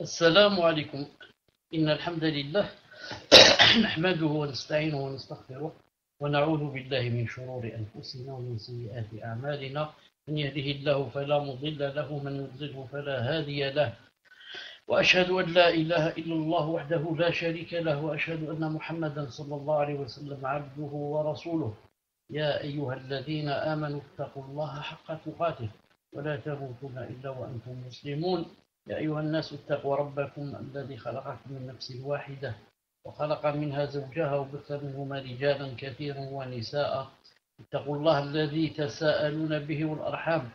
السلام عليكم. إن الحمد لله نحمده ونستعينه ونستغفره ونعوذ بالله من شرور أنفسنا ومن سيئات أعمالنا. من يهده الله فلا مضل له ومن يضلله فلا هادي له. وأشهد أن لا إله إلا الله وحده لا شريك له وأشهد أن محمدا صلى الله عليه وسلم عبده ورسوله. يا أيها الذين آمنوا اتقوا الله حق تقاته ولا تموتن إلا وأنتم مسلمون. يا أيها الناس اتقوا ربكم الذي خلقكم من نفس واحدة وخلق منها زوجها وبث منهما رجالا كثيرا ونساء. اتقوا الله الذي تساءلون به والأرحام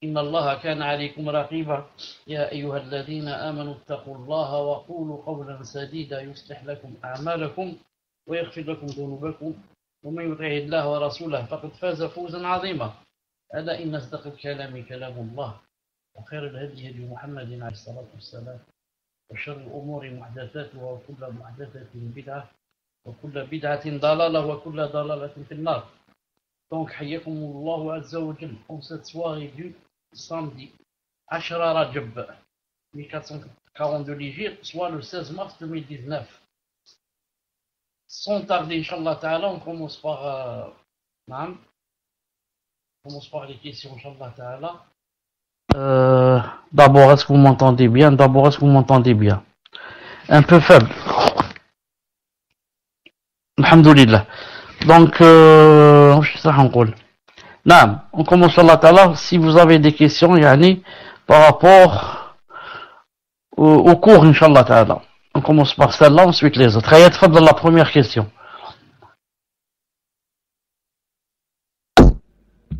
إن الله كان عليكم رقيبا. يا أيها الذين آمنوا اتقوا الله وقولوا قولا سديدا يصلح لكم أعمالكم ويغفر لكم ذنوبكم ومن يطع الله ورسوله فقد فاز فوزا عظيما. ألا إن أصدق الكلام كلام الله وخير الهدي هدي محمد عليه الصلاة والسلام وشر الأمور محدثاتها وكل محدثة بدعة وكل بدعة ضلالة وكل ضلالة في النار. Donc حياكم الله عز وجل en cette soirée du samedi 10 Rajab 1442 l'Hégire, soit le 16 mars 2019. Sans tarder, Inch'Allah Ta'ala, on commence par les questions, Inch'Allah Ta'ala. D'abord, est-ce que vous m'entendez bien? Un peu faible. Alhamdulillah. Donc, on commence Inch'Allah Ta'ala. Si vous avez des questions, yani, par rapport au cours, Inch'Allah Ta'ala. On commence par celle-là, ensuite les autres. Hayat, fadl, la première question.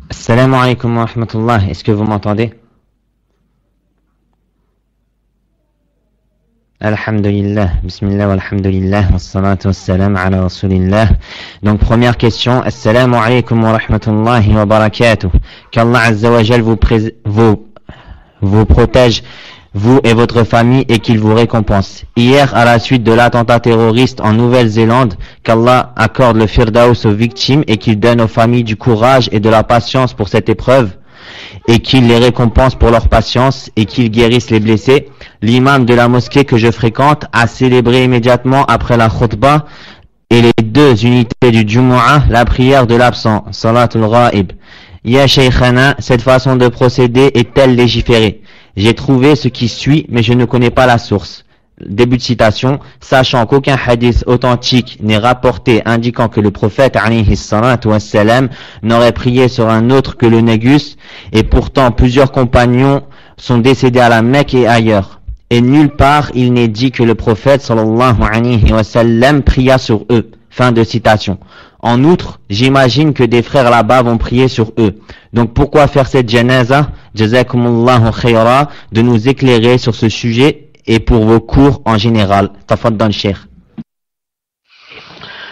Assalamu alaikum wa rahmatullah. Est-ce que vous m'entendez? Alhamdulillah, bismillah walhamdulillah, wassalatu wassalam ala rasulillah. Donc première question, assalamu alaikum wa rahmatullahi wa barakatuh. Qu'Allah Azza wa Jal vous protège, vous et votre famille, et qu'il vous récompense. Hier, à la suite de l'attentat terroriste en Nouvelle-Zélande, qu'Allah accorde le firdaus aux victimes et qu'il donne aux familles du courage et de la patience pour cette épreuve, et qu'il les récompense pour leur patience et qu'il guérisse les blessés. L'imam de la mosquée que je fréquente a célébré immédiatement après la khutbah et les deux unités du Jumu'ah la prière de l'absent, Salatul Ghaib. Ya Shaykhana, cette façon de procéder est-elle légiférée? J'ai trouvé ce qui suit, mais je ne connais pas la source. Début de citation, sachant qu'aucun hadith authentique n'est rapporté indiquant que le prophète alayhi salatu wassalam n'aurait prié sur un autre que le négus, et pourtant plusieurs compagnons sont décédés à la Mecque et ailleurs. Et nulle part il n'est dit que le prophète sallallahu alayhi wa sallam pria sur eux. Fin de citation. En outre, j'imagine que des frères là-bas vont prier sur eux. Donc pourquoi faire cette janaza? Jazakumullahu khayra, de nous éclairer sur ce sujet et pour vos cours en général. Tafaddal Cheikh.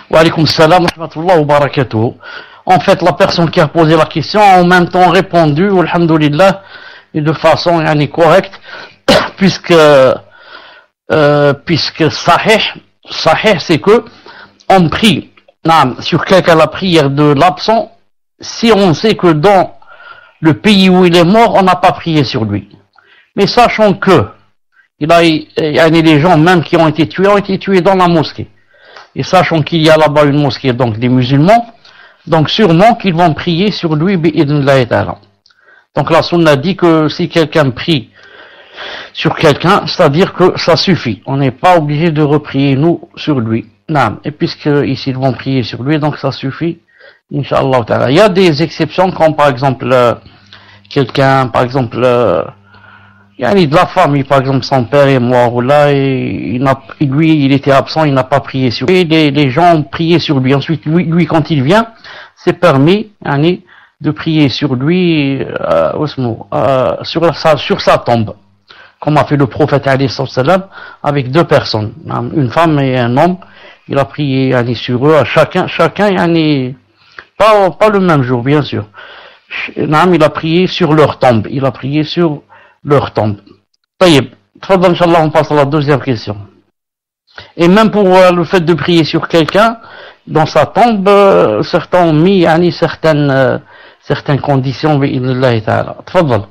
Wa alaykum salam wa rahmatullahi wa barakatuh. En fait, la personne qui a posé la question a en même temps répondu, alhamdulillah, et de façon correcte, puisque sahih c'est que on prie sur quelqu'un la prière de l'absent si on sait que dans le pays où il est mort, on n'a pas prié sur lui. Mais sachant que il y a des gens même qui ont été tués dans la mosquée. Et sachant qu'il y a là-bas une mosquée, donc des musulmans, donc sûrement qu'ils vont prier sur lui, bi'idhnillahi ta'ala. Donc la sunna dit que si quelqu'un prie sur quelqu'un, c'est-à-dire que ça suffit. On n'est pas obligé de reprier nous sur lui. Et puisque ici ils vont prier sur lui, donc ça suffit. Inch'Allah ta'ala. Il y a des exceptions comme par exemple quelqu'un, par exemple il y a de la famille, par exemple son père est mort là et lui il était absent, il n'a pas prié sur lui. Et les gens ont prié sur lui. Ensuite lui quand il vient, c'est permis de prier sur lui sur sa tombe. Comme a fait le prophète alayhi salam avec deux personnes, une femme et un homme. Il a prié sur eux, chacun pas le même jour bien sûr. Il a prié sur leur tombe. Taïeb, Inch'Allah, on passe à la deuxième question. Et même pour le fait de prier sur quelqu'un, dans sa tombe, certains ont mis certaines conditions, bi'idhnillahi ta'ala. Tfaddal.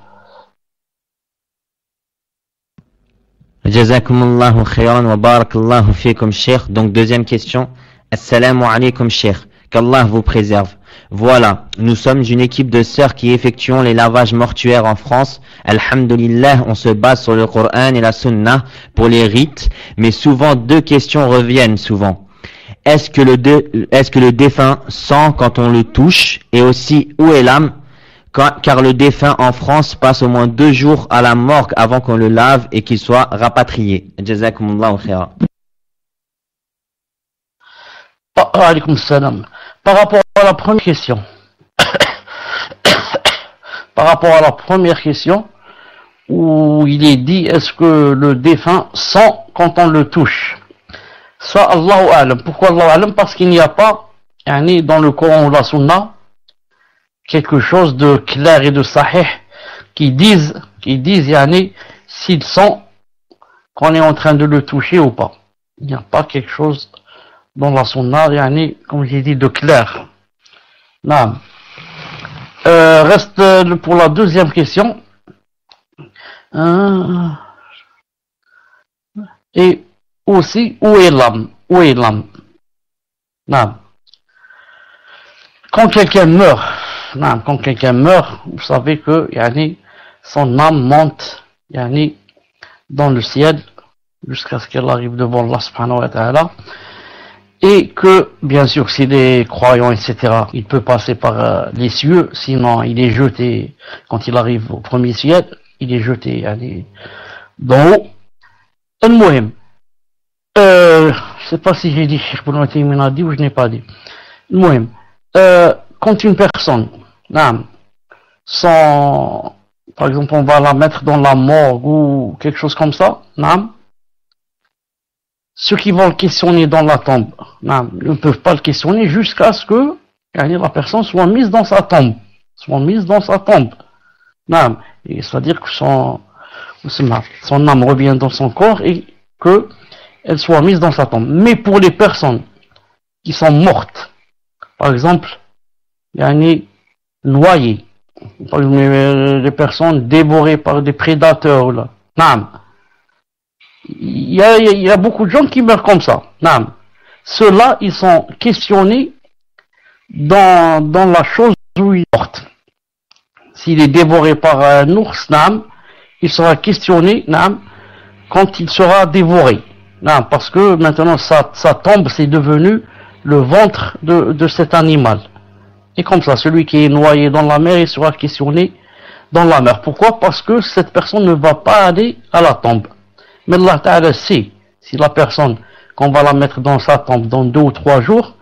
Jazakumullahu khayran wa barakallahu fikum, Cheikh. Donc, deuxième question. Assalamu alaikum, Cheikh. Qu'Allah vous préserve. Voilà, nous sommes une équipe de sœurs qui effectuons les lavages mortuaires en France. Alhamdulillah, on se base sur le Coran et la Sunna pour les rites, mais souvent deux questions reviennent souvent. Est-ce que le défunt sent quand on le touche, et aussi où est l'âme? Car le défunt en France passe au moins 2 jours à la morgue avant qu'on le lave et qu'il soit rapatrié. Jazakumullahu khairan. Alaykoum salam. Par rapport à la première question, où il est dit est-ce que le défunt sent quand on le touche? Ça, Allahu A'lam. Pourquoi Allahu A'lam? Parce qu'il n'y a pas dans le Coran ou la Sunna quelque chose de clair et de sahih qui disent s'il sent qu'on est en train de le toucher ou pas. Il n'y a pas quelque chose dans la Sunna, comme j'ai dit, de clair. Non. Reste pour la deuxième question. Et aussi, où est l'âme? Non. Quand quelqu'un meurt, vous savez que son âme monte dans le ciel jusqu'à ce qu'elle arrive devant Allah subhanahu wa ta'ala, et que bien sûr s'il est croyant, etc., il peut passer par les cieux, sinon il est jeté. Quand il arrive au premier ciel, il est jeté d'en haut. Al-Muhim, je sais pas si j'ai dit Cheikh Ibn Uthaymin a dit ou je n'ai pas dit. Al-Muhim, quand une personne, par exemple, on va la mettre dans la morgue ou quelque chose comme ça, ceux qui vont le questionner dans la tombe, ne peuvent pas le questionner jusqu'à ce que la personne soit mise dans sa tombe. Et c'est-à-dire que son âme revient dans son corps et qu'elle soit mise dans sa tombe. Mais pour les personnes qui sont mortes, par exemple, noyées, par exemple, les personnes dévorées par des prédateurs, là, il y a beaucoup de gens qui meurent comme ça. Ceux-là, ils sont questionnés dans la chose où ils sortent. S'il est dévoré par un ours, il sera questionné quand il sera dévoré. Parce que maintenant, sa tombe, c'est devenu le ventre de cet animal. Et comme ça, celui qui est noyé dans la mer, il sera questionné dans la mer. Pourquoi? Parce que cette personne ne va pas aller à la tombe. Mais Allah Ta'ala sait, si la personne, qu'on va la mettre dans sa tombe dans 2 ou 3 jours,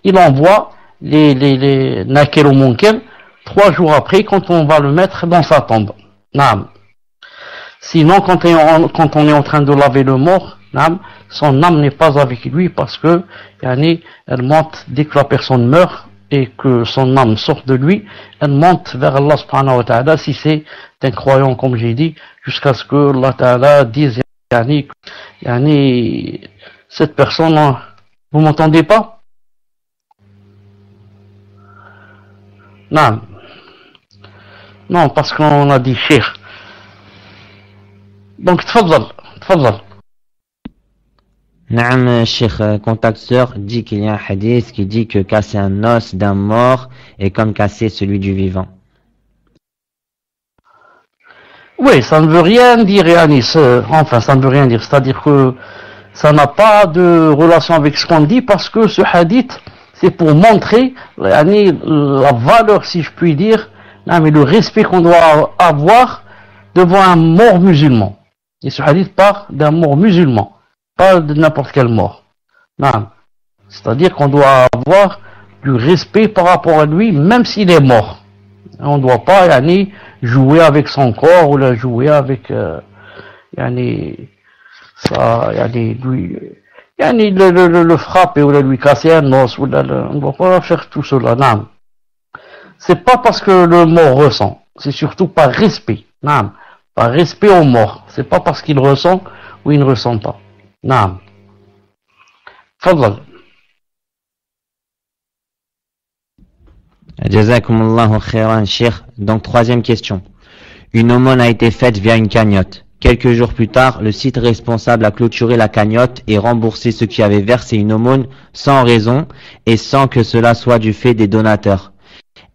il envoie les nakir ou munker 3 jours après quand on va le mettre dans sa tombe. Sinon, quand on est en train de laver le mort, son âme n'est pas avec lui parce que elle monte dès que la personne meurt et que son âme sort de lui, elle monte vers Allah subhanahu wa ta'ala, si c'est un croyant comme j'ai dit, jusqu'à ce que Allah ta'ala dise cette personne, vous m'entendez pas? Non, parce qu'on a dit cheikh. Donc tfadal. Naam, Cheikh, contacteur dit qu'il y a un hadith qui dit que casser un os d'un mort est comme casser celui du vivant. Oui, ça ne veut rien dire, ça ne veut rien dire. C'est-à-dire que ça n'a pas de relation avec ce qu'on dit parce que ce hadith, c'est pour montrer la valeur, si je puis dire, mais le respect qu'on doit avoir devant un mort musulman. Et ce hadith parle d'un mort musulman, pas de n'importe quel mort. C'est-à-dire qu'on doit avoir du respect par rapport à lui, même s'il est mort. On ne doit pas jouer avec son corps ou la jouer avec le frapper ou lui casser un os. On ne doit pas faire tout cela. C'est pas parce que le mort ressent, c'est surtout par respect. Par respect au mort. C'est pas parce qu'il ressent ou il ne ressent pas. Fadal. Jazakumullahu khairan, Cheikh. Donc, troisième question. Une aumône a été faite via une cagnotte. Quelques jours plus tard, le site responsable a clôturé la cagnotte et remboursé ceux qui avaient versé une aumône sans raison et sans que cela soit du fait des donateurs.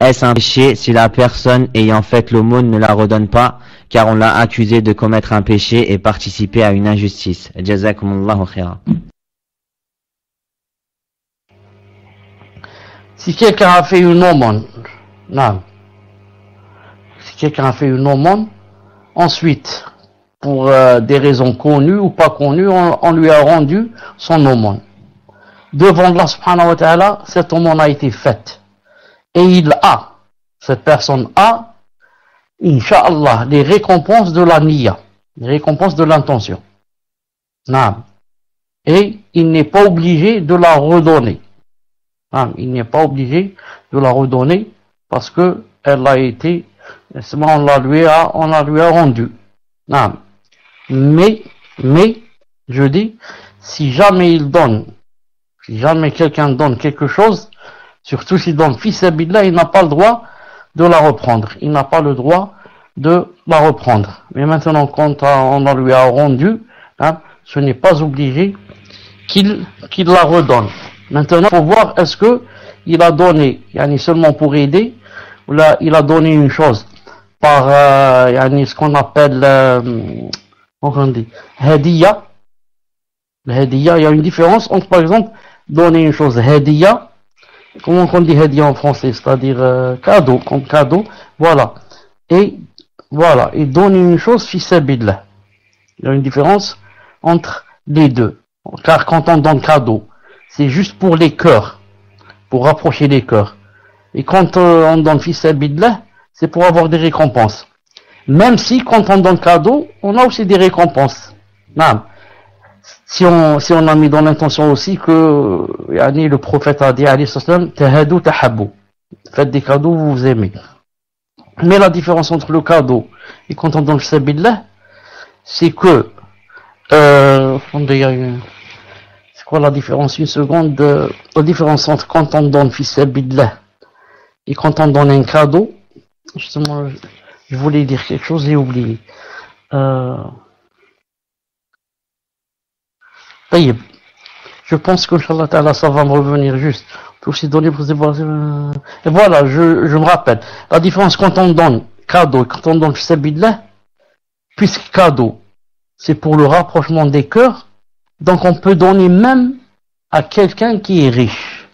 Est-ce un péché si la personne ayant fait l'aumône ne la redonne pas, car on l'a accusé de commettre un péché et participer à une injustice? Jazakumullahu khairan. Si quelqu'un a fait une aumône, non. Si quelqu'un a fait une aumône, ensuite, pour des raisons connues ou pas connues, on lui a rendu son aumône. Devant Allah subhanahu wa ta'ala, cette aumône a été faite. Et cette personne a, Inch'Allah, les récompenses de la niya, les récompenses de l'intention. Non. Et il n'est pas obligé de la redonner. Non, il n'est pas obligé de la redonner parce que elle a été, on la lui a rendue. Non. Mais, je dis, si jamais quelqu'un donne quelque chose, surtout s'il donne fi sabilillah, il n'a pas le droit de la reprendre. Il n'a pas le droit de la reprendre. Mais maintenant, quand on la lui a rendue, hein, ce n'est pas obligé qu'il la redonne. Maintenant, il faut voir est-ce que il a donné, seulement pour aider, ou là, il a donné une chose par ce qu'on appelle on dit hadiya. Le hadiya, il y a une différence entre, par exemple, donner une chose hadiya. Comment on dit hadiya en français? C'est-à-dire cadeau, comme cadeau. Voilà. Et donner une chose fi sabilillah. Il y a une différence entre les deux. Car quand on donne cadeau, c'est juste pour les cœurs, pour rapprocher les cœurs. Et quand on donne fi sabilillah, c'est pour avoir des récompenses. Même si quand on donne cadeau, on a aussi des récompenses. Non. Si on a mis dans l'intention aussi que le prophète a dit alayhi salam, tahadu tahabbu, faites des cadeaux, vous vous aimez. Mais la différence entre le cadeau et quand on donne fi sabilillah, c'est que c'est quoi la différence? Une seconde. La différence entre quand on donne fi sabilillah et quand on donne un cadeau, justement, je voulais dire quelque chose, j'ai oublié. Je pense que Inch'Allah Ta'ala, ça va me revenir juste. On peut aussi donner pour se voir. Et voilà, je me rappelle. La différence quand on donne cadeau et quand on donne fi sabilillah, puisque cadeau, c'est pour le rapprochement des cœurs, donc on peut donner même à quelqu'un qui est riche.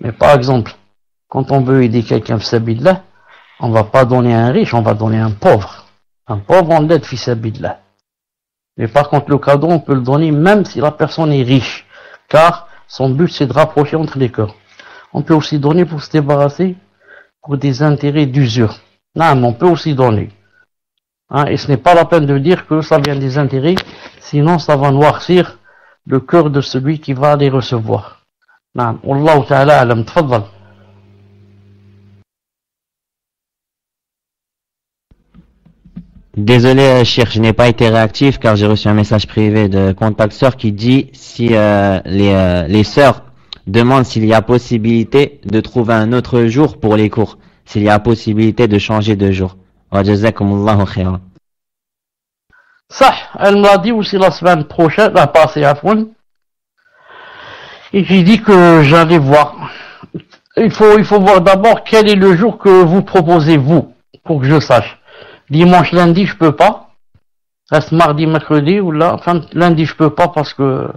Mais par exemple, quand on veut aider quelqu'un fi sabilillah, on va pas donner à un riche, on va donner à un pauvre. Un pauvre, on l'aide fi sabilillah. Mais par contre, le cadeau, on peut le donner même si la personne est riche, car son but c'est de rapprocher entre les cœurs. On peut aussi donner pour se débarrasser pour des intérêts d'usure. Non, mais on peut aussi donner. Hein, et ce n'est pas la peine de dire que ça vient des intérêts, sinon ça va noircir le cœur de celui qui va les recevoir. Non, Wallahu ta'ala alam, tfaddal. Désolé, Cheikh, je n'ai pas été réactif car j'ai reçu un message privé de contact sœur qui dit si les sœurs demandent s'il y a possibilité de trouver un autre jour pour les cours, s'il y a possibilité de changer de jour. Wa jazakumullahu khairan. Ça, elle me l'a dit aussi la semaine prochaine, la passée à fond. Et j'ai dit que j'allais voir. Il faut voir d'abord quel est le jour que vous proposez vous, pour que je sache. Dimanche, lundi, je peux pas. Reste mardi, mercredi, ou là. Enfin, lundi, je peux pas parce que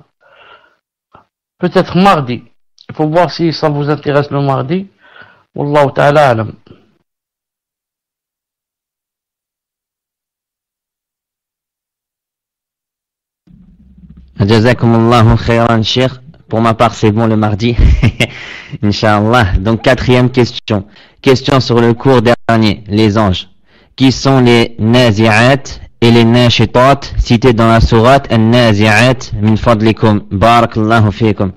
peut-être mardi. Il faut voir si ça vous intéresse le mardi. Wallahu ta'ala alam. Jazakumullahu khairan, Cheikh. Pour ma part, c'est bon le mardi. Inch'Allah. Donc, quatrième question. Question sur le cours dernier, les anges. Qui sont les nazi'at et les nashitat cités dans la sourate An-Nazi'at min fadlikum. Barakallahu fikum.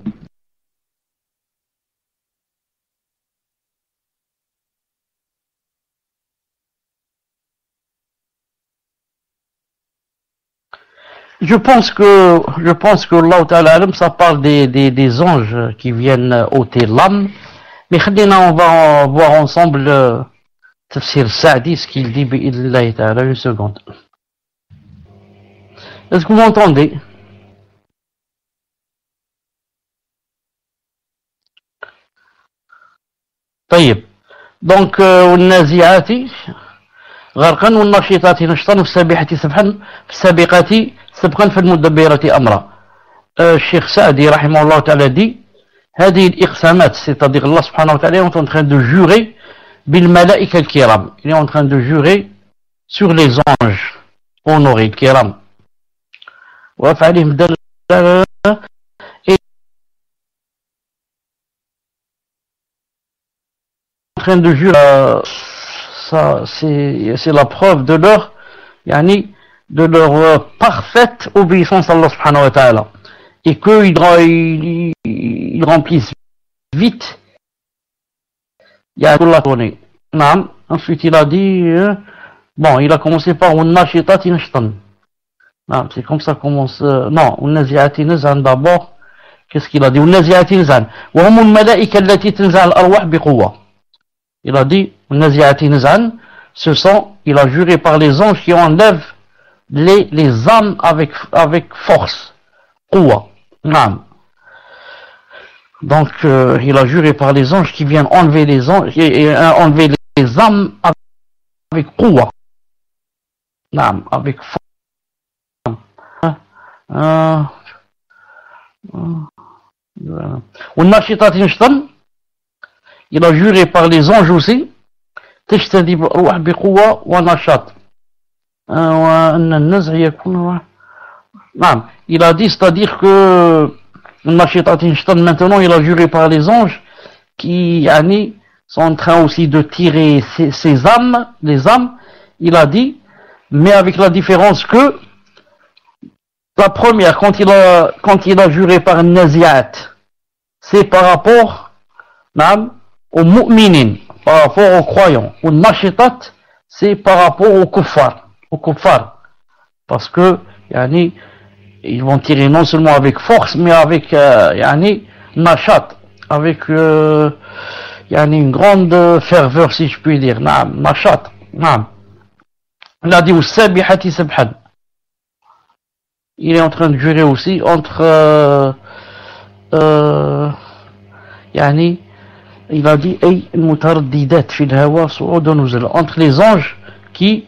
Je pense que Allah Ta'ala alam, ça parle des anges qui viennent ôter l'âme. Mais on va voir ensemble Tafsir Sa'di, ce qu'il dit, bi'idnillahi ta'ala, une seconde. Est-ce que vous m'entendez? طيب. Donc, والنازعات غرقا والناشطات نشطا والسابحات سبحا فالسابقات سبقا فالمدبرات أمرا. الشيخ سعدي رحمه الله تعالى dit هذه الإقسامات, c'est-à-dire Allah subhanahu wa ta'ala est en train de jurer بالملائكة الكرام, il est en train de jurer sur les anges honorés الكرام وأفعالهم دلالة, et en train de jurer, ça c'est la preuve de leur yani, de leur parfaite obéissance à Allah subhanahu wa ta'ala, et qu'ils remplissent vite il y a la tournée. Ensuite il a dit bon, il a commencé par Nashitati Nashtan. C'est comme ça commence. Non, Naziati Nazan d'abord. Qu'est-ce qu'il a dit? Naziati Nazan. وهم الملائكة التي تنزع الأرواح بقوة. Il a dit Naziati Nazan, ce sont, il a juré par les anges qui enlèvent les âmes avec force. Quwa. Donc il a juré par les anges qui viennent enlever les anges et enlever les âmes avec quwa. Avec force. Il a juré par les anges aussi. Il a dit, c'est-à-dire que maintenant il a juré par les anges qui sont en train aussi de tirer ces âmes, les âmes. Il a dit, mais avec la différence que la première, quand il a juré par Naziat, c'est par rapport aux mu'minin, par rapport aux croyants. Ou Nashitat, c'est par rapport aux kuffar. Parce que ils vont tirer non seulement avec force, mais avec nashat, avec une grande ferveur, si je puis dire. Nashat. Il a dit Sabihati Sabhan. Il est en train de jurer aussi entre il a dit entre les anges qui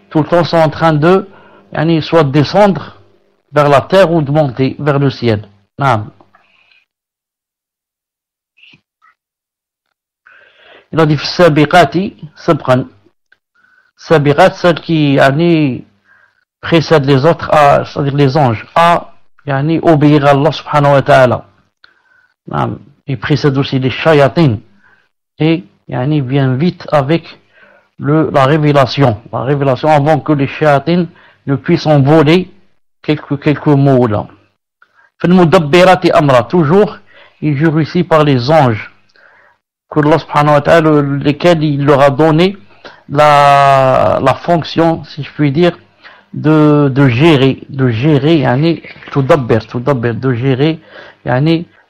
tout le temps sont en train de soit descendre vers la terre ou de monter vers le ciel. Il a dit Sabiqati Sabqan. Sabiqat, celle qui précède les autres, c'est-à-dire les anges, à obéir à Allah subhanahu wa ta'ala. Il précède aussi les shayatin et vient vite avec la révélation avant que les shayatin ne puissent envoler quelques mots là. Toujours il jure ici par les anges que Allah subhanahu wa ta'ala, lesquels il leur a donné la fonction, si je puis dire, de gérer tout d'abord, de gérer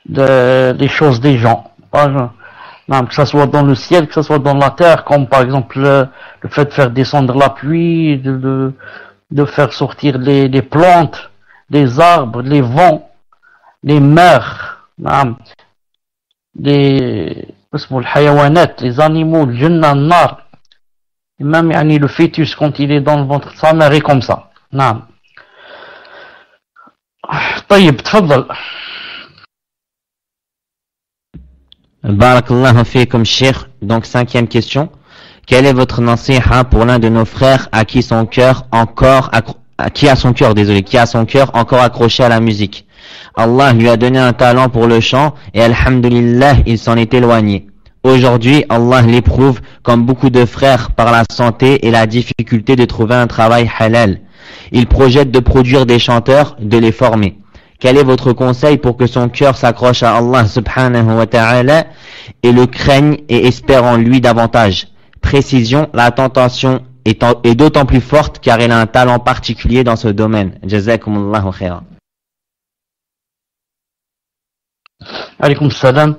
les choses des gens, que ce soit dans le ciel, que ce soit dans la terre, comme par exemple le fait de faire descendre la pluie, de faire sortir les plantes, les arbres, les vents, les mers, les animaux, le jinn, le nar, et même le fœtus quand il est dans le ventre de sa mère est comme ça. طيب تفضل. Barakallahu fikum Cheikh. Donc 5e question. Quelle est votre nasiha pour l'un de nos frères qui a son cœur encore accroché à la musique? Allah lui a donné un talent pour le chant et alhamdulillah, il s'en est éloigné. Aujourd'hui, Allah l'éprouve comme beaucoup de frères par la santé et la difficulté de trouver un travail halal. Il projette de produire des chanteurs, de les former. Quel est votre conseil pour que son cœur s'accroche à Allah subhanahu wa ta'ala et le craigne et espère en lui davantage? Précision, la tentation est d'autant plus forte car elle a un talent particulier dans ce domaine. Jazakumullahu khairan. Alaykoum salam.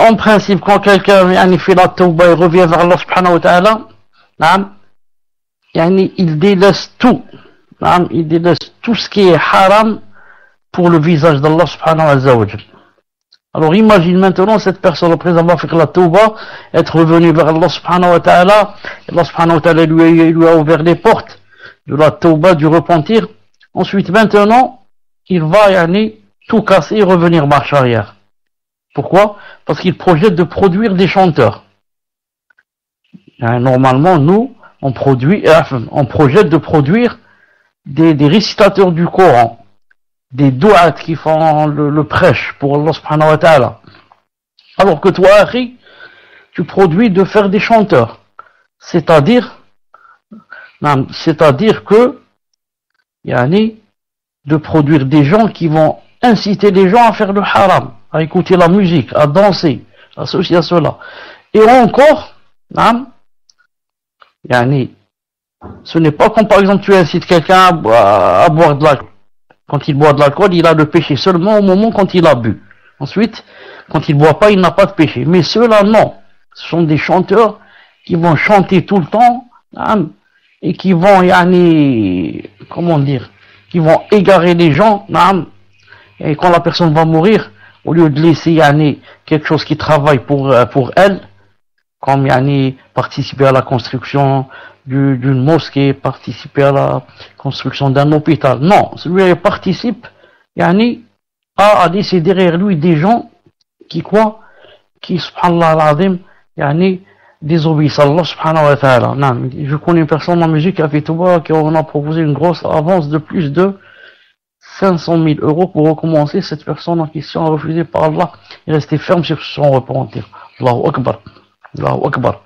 En principe, quand quelqu'un fait la tauba et revient vers Allah subhanahu wa ta'ala, il délaisse tout. Il délaisse tout ce qui est haram pour le visage d'Allah subhanahu wa ta'ala. Alors imagine maintenant cette personne, après avoir fait la tauba, être revenu vers Allah subhanahu wa ta'ala, Allah subhanahu wa ta'ala lui a ouvert les portes de la tauba, du repentir. Ensuite, maintenant, il va tout casser et revenir marche arrière. Pourquoi? Parce qu'il projette de produire des chanteurs. Normalement, nous, on projette de produire des récitateurs du Coran, des douats qui font le prêche pour Allah subhanahu wa ta'ala. Alors que toi, Harry, tu produis de faire des chanteurs. C'est-à-dire que, de produire des gens qui vont inciter les gens à faire le haram, à écouter la musique, à danser, à ceci, à cela. Et encore, ce n'est pas comme par exemple tu incites quelqu'un à boire de l'alcool. Quand il boit de l'alcool, il a le péché seulement au moment quand il a bu. Ensuite, quand il ne boit pas, il n'a pas de péché. Mais ceux-là, non. Ce sont des chanteurs qui vont chanter tout le temps, et qui vont, qui vont égarer les gens, et quand la personne va mourir, au lieu de laisser quelque chose qui travaille pour elle, comme participer à la construction d'une mosquée, participer à la construction d'un hôpital. Non, celui-là participe à laisser derrière lui des gens qui subhanallah al-azim, désobéissent à Allah subhanahu wa ta'ala. Je connais une personne en musique qui a fait tauba, qui on a proposé une grosse avance de plus de 500 000 euros pour recommencer. Cette personne en question a refusé par Allah et resté ferme sur son repentir. Allahu Akbar. Allahu Akbar.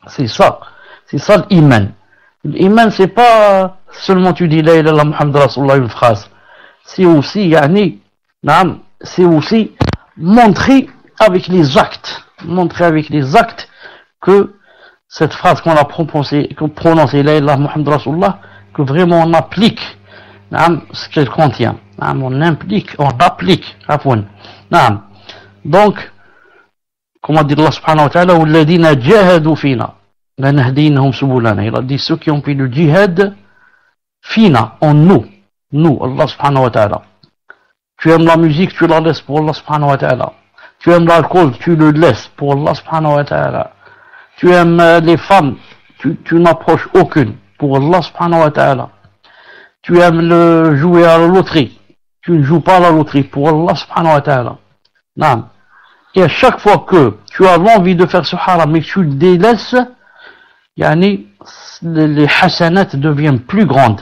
C'est ça l'iman. L'iman, c'est pas seulement tu dis la ilaha illallah Muhammad Rasulullah une phrase. C'est aussi, c'est aussi montrer avec les actes que cette phrase qu'on a prononcée la ilaha illallah Muhammad Rasulullah, que vraiment on applique ce qu'elle contient. On applique. Donc, comment dire Allah subhanahu wa ta'ala, وَالَّذِينَ جَاهَدُوا فِينَا لَنَهْدِينَهُمْ سُبُلَنَا. Il a dit ceux qui ont fait le djihad fina, en nous, Allah subhanahu wa ta'ala. Tu aimes la musique, tu la laisses pour Allah subhanahu wa ta'ala. Tu aimes l'alcool, tu le laisses pour Allah subhanahu wa ta'ala. Tu aimes les femmes, tu n'approches aucune pour Allah subhanahu wa ta'ala. Tu aimes jouer à la loterie, tu ne joues pas à la loterie pour Allah subhanahu wa ta'ala. Et à chaque fois que tu as l'envie de faire ce haram et que tu le délaisses, les hasanat deviennent plus grandes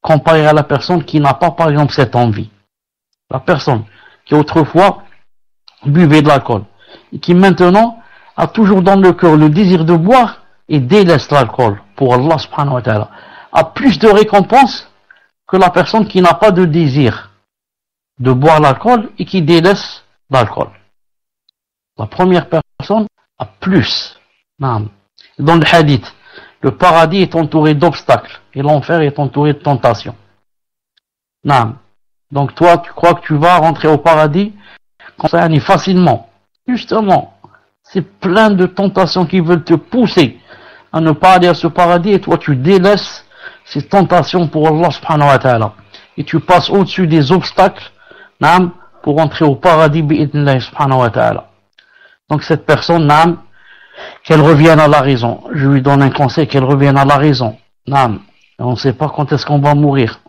comparé à la personne qui n'a pas par exemple cette envie. La personne qui autrefois buvait de l'alcool et qui maintenant a toujours dans le cœur le désir de boire et délaisse l'alcool pour Allah subhanahu wa ta'ala, a plus de récompense que la personne qui n'a pas de désir de boire l'alcool et qui délaisse l'alcool. La première personne a plus. Dans le hadith, le paradis est entouré d'obstacles et l'enfer est entouré de tentations. Donc toi, tu crois que tu vas rentrer au paradis comme ça, facilement. Justement, c'est plein de tentations qui veulent te pousser à ne pas aller à ce paradis et toi tu délaisses ces tentations pour Allah subhanahu wa ta'ala. Et tu passes au-dessus des obstacles pour entrer au paradis bi'idnillah subhanahu wa ta'ala. Donc cette personne, qu'elle revienne à la raison. Je lui donne un conseil, qu'elle revienne à la raison. On ne sait pas quand est-ce qu'on va mourir.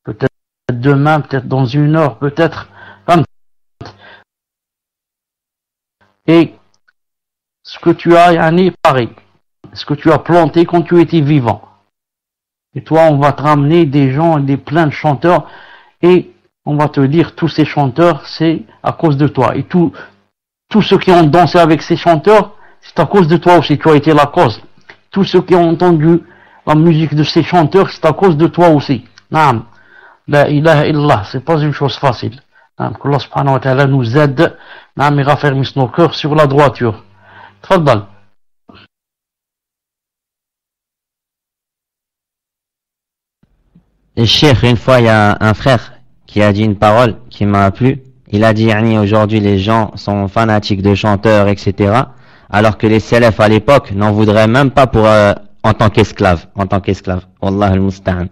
Peut-être demain, peut-être dans 1 heure, peut-être. Et ce que tu as pareil. Ce que tu as planté quand tu étais vivant. Et toi, on va te ramener des gens, plein de chanteurs, et on va te dire, tous ces chanteurs, c'est à cause de toi. Et tous ceux qui ont dansé avec ces chanteurs, c'est à cause de toi aussi, tu as été la cause. Tous ceux qui ont entendu la musique de ces chanteurs, c'est à cause de toi aussi. La ilaha illallah, c'est pas une chose facile. Que Allah subhanahu wa ta'ala nous aide, et raffermisse nos cœurs sur la droiture. Tfaddal. Et Cheikh, une fois, il y a un frère qui a dit une parole qui m'a plu. Il a dit, yani, aujourd'hui les gens sont fanatiques de chanteurs, etc. Alors que les salafs à l'époque n'en voudraient même pas pour en tant qu'esclaves. Wallah al-musta'an.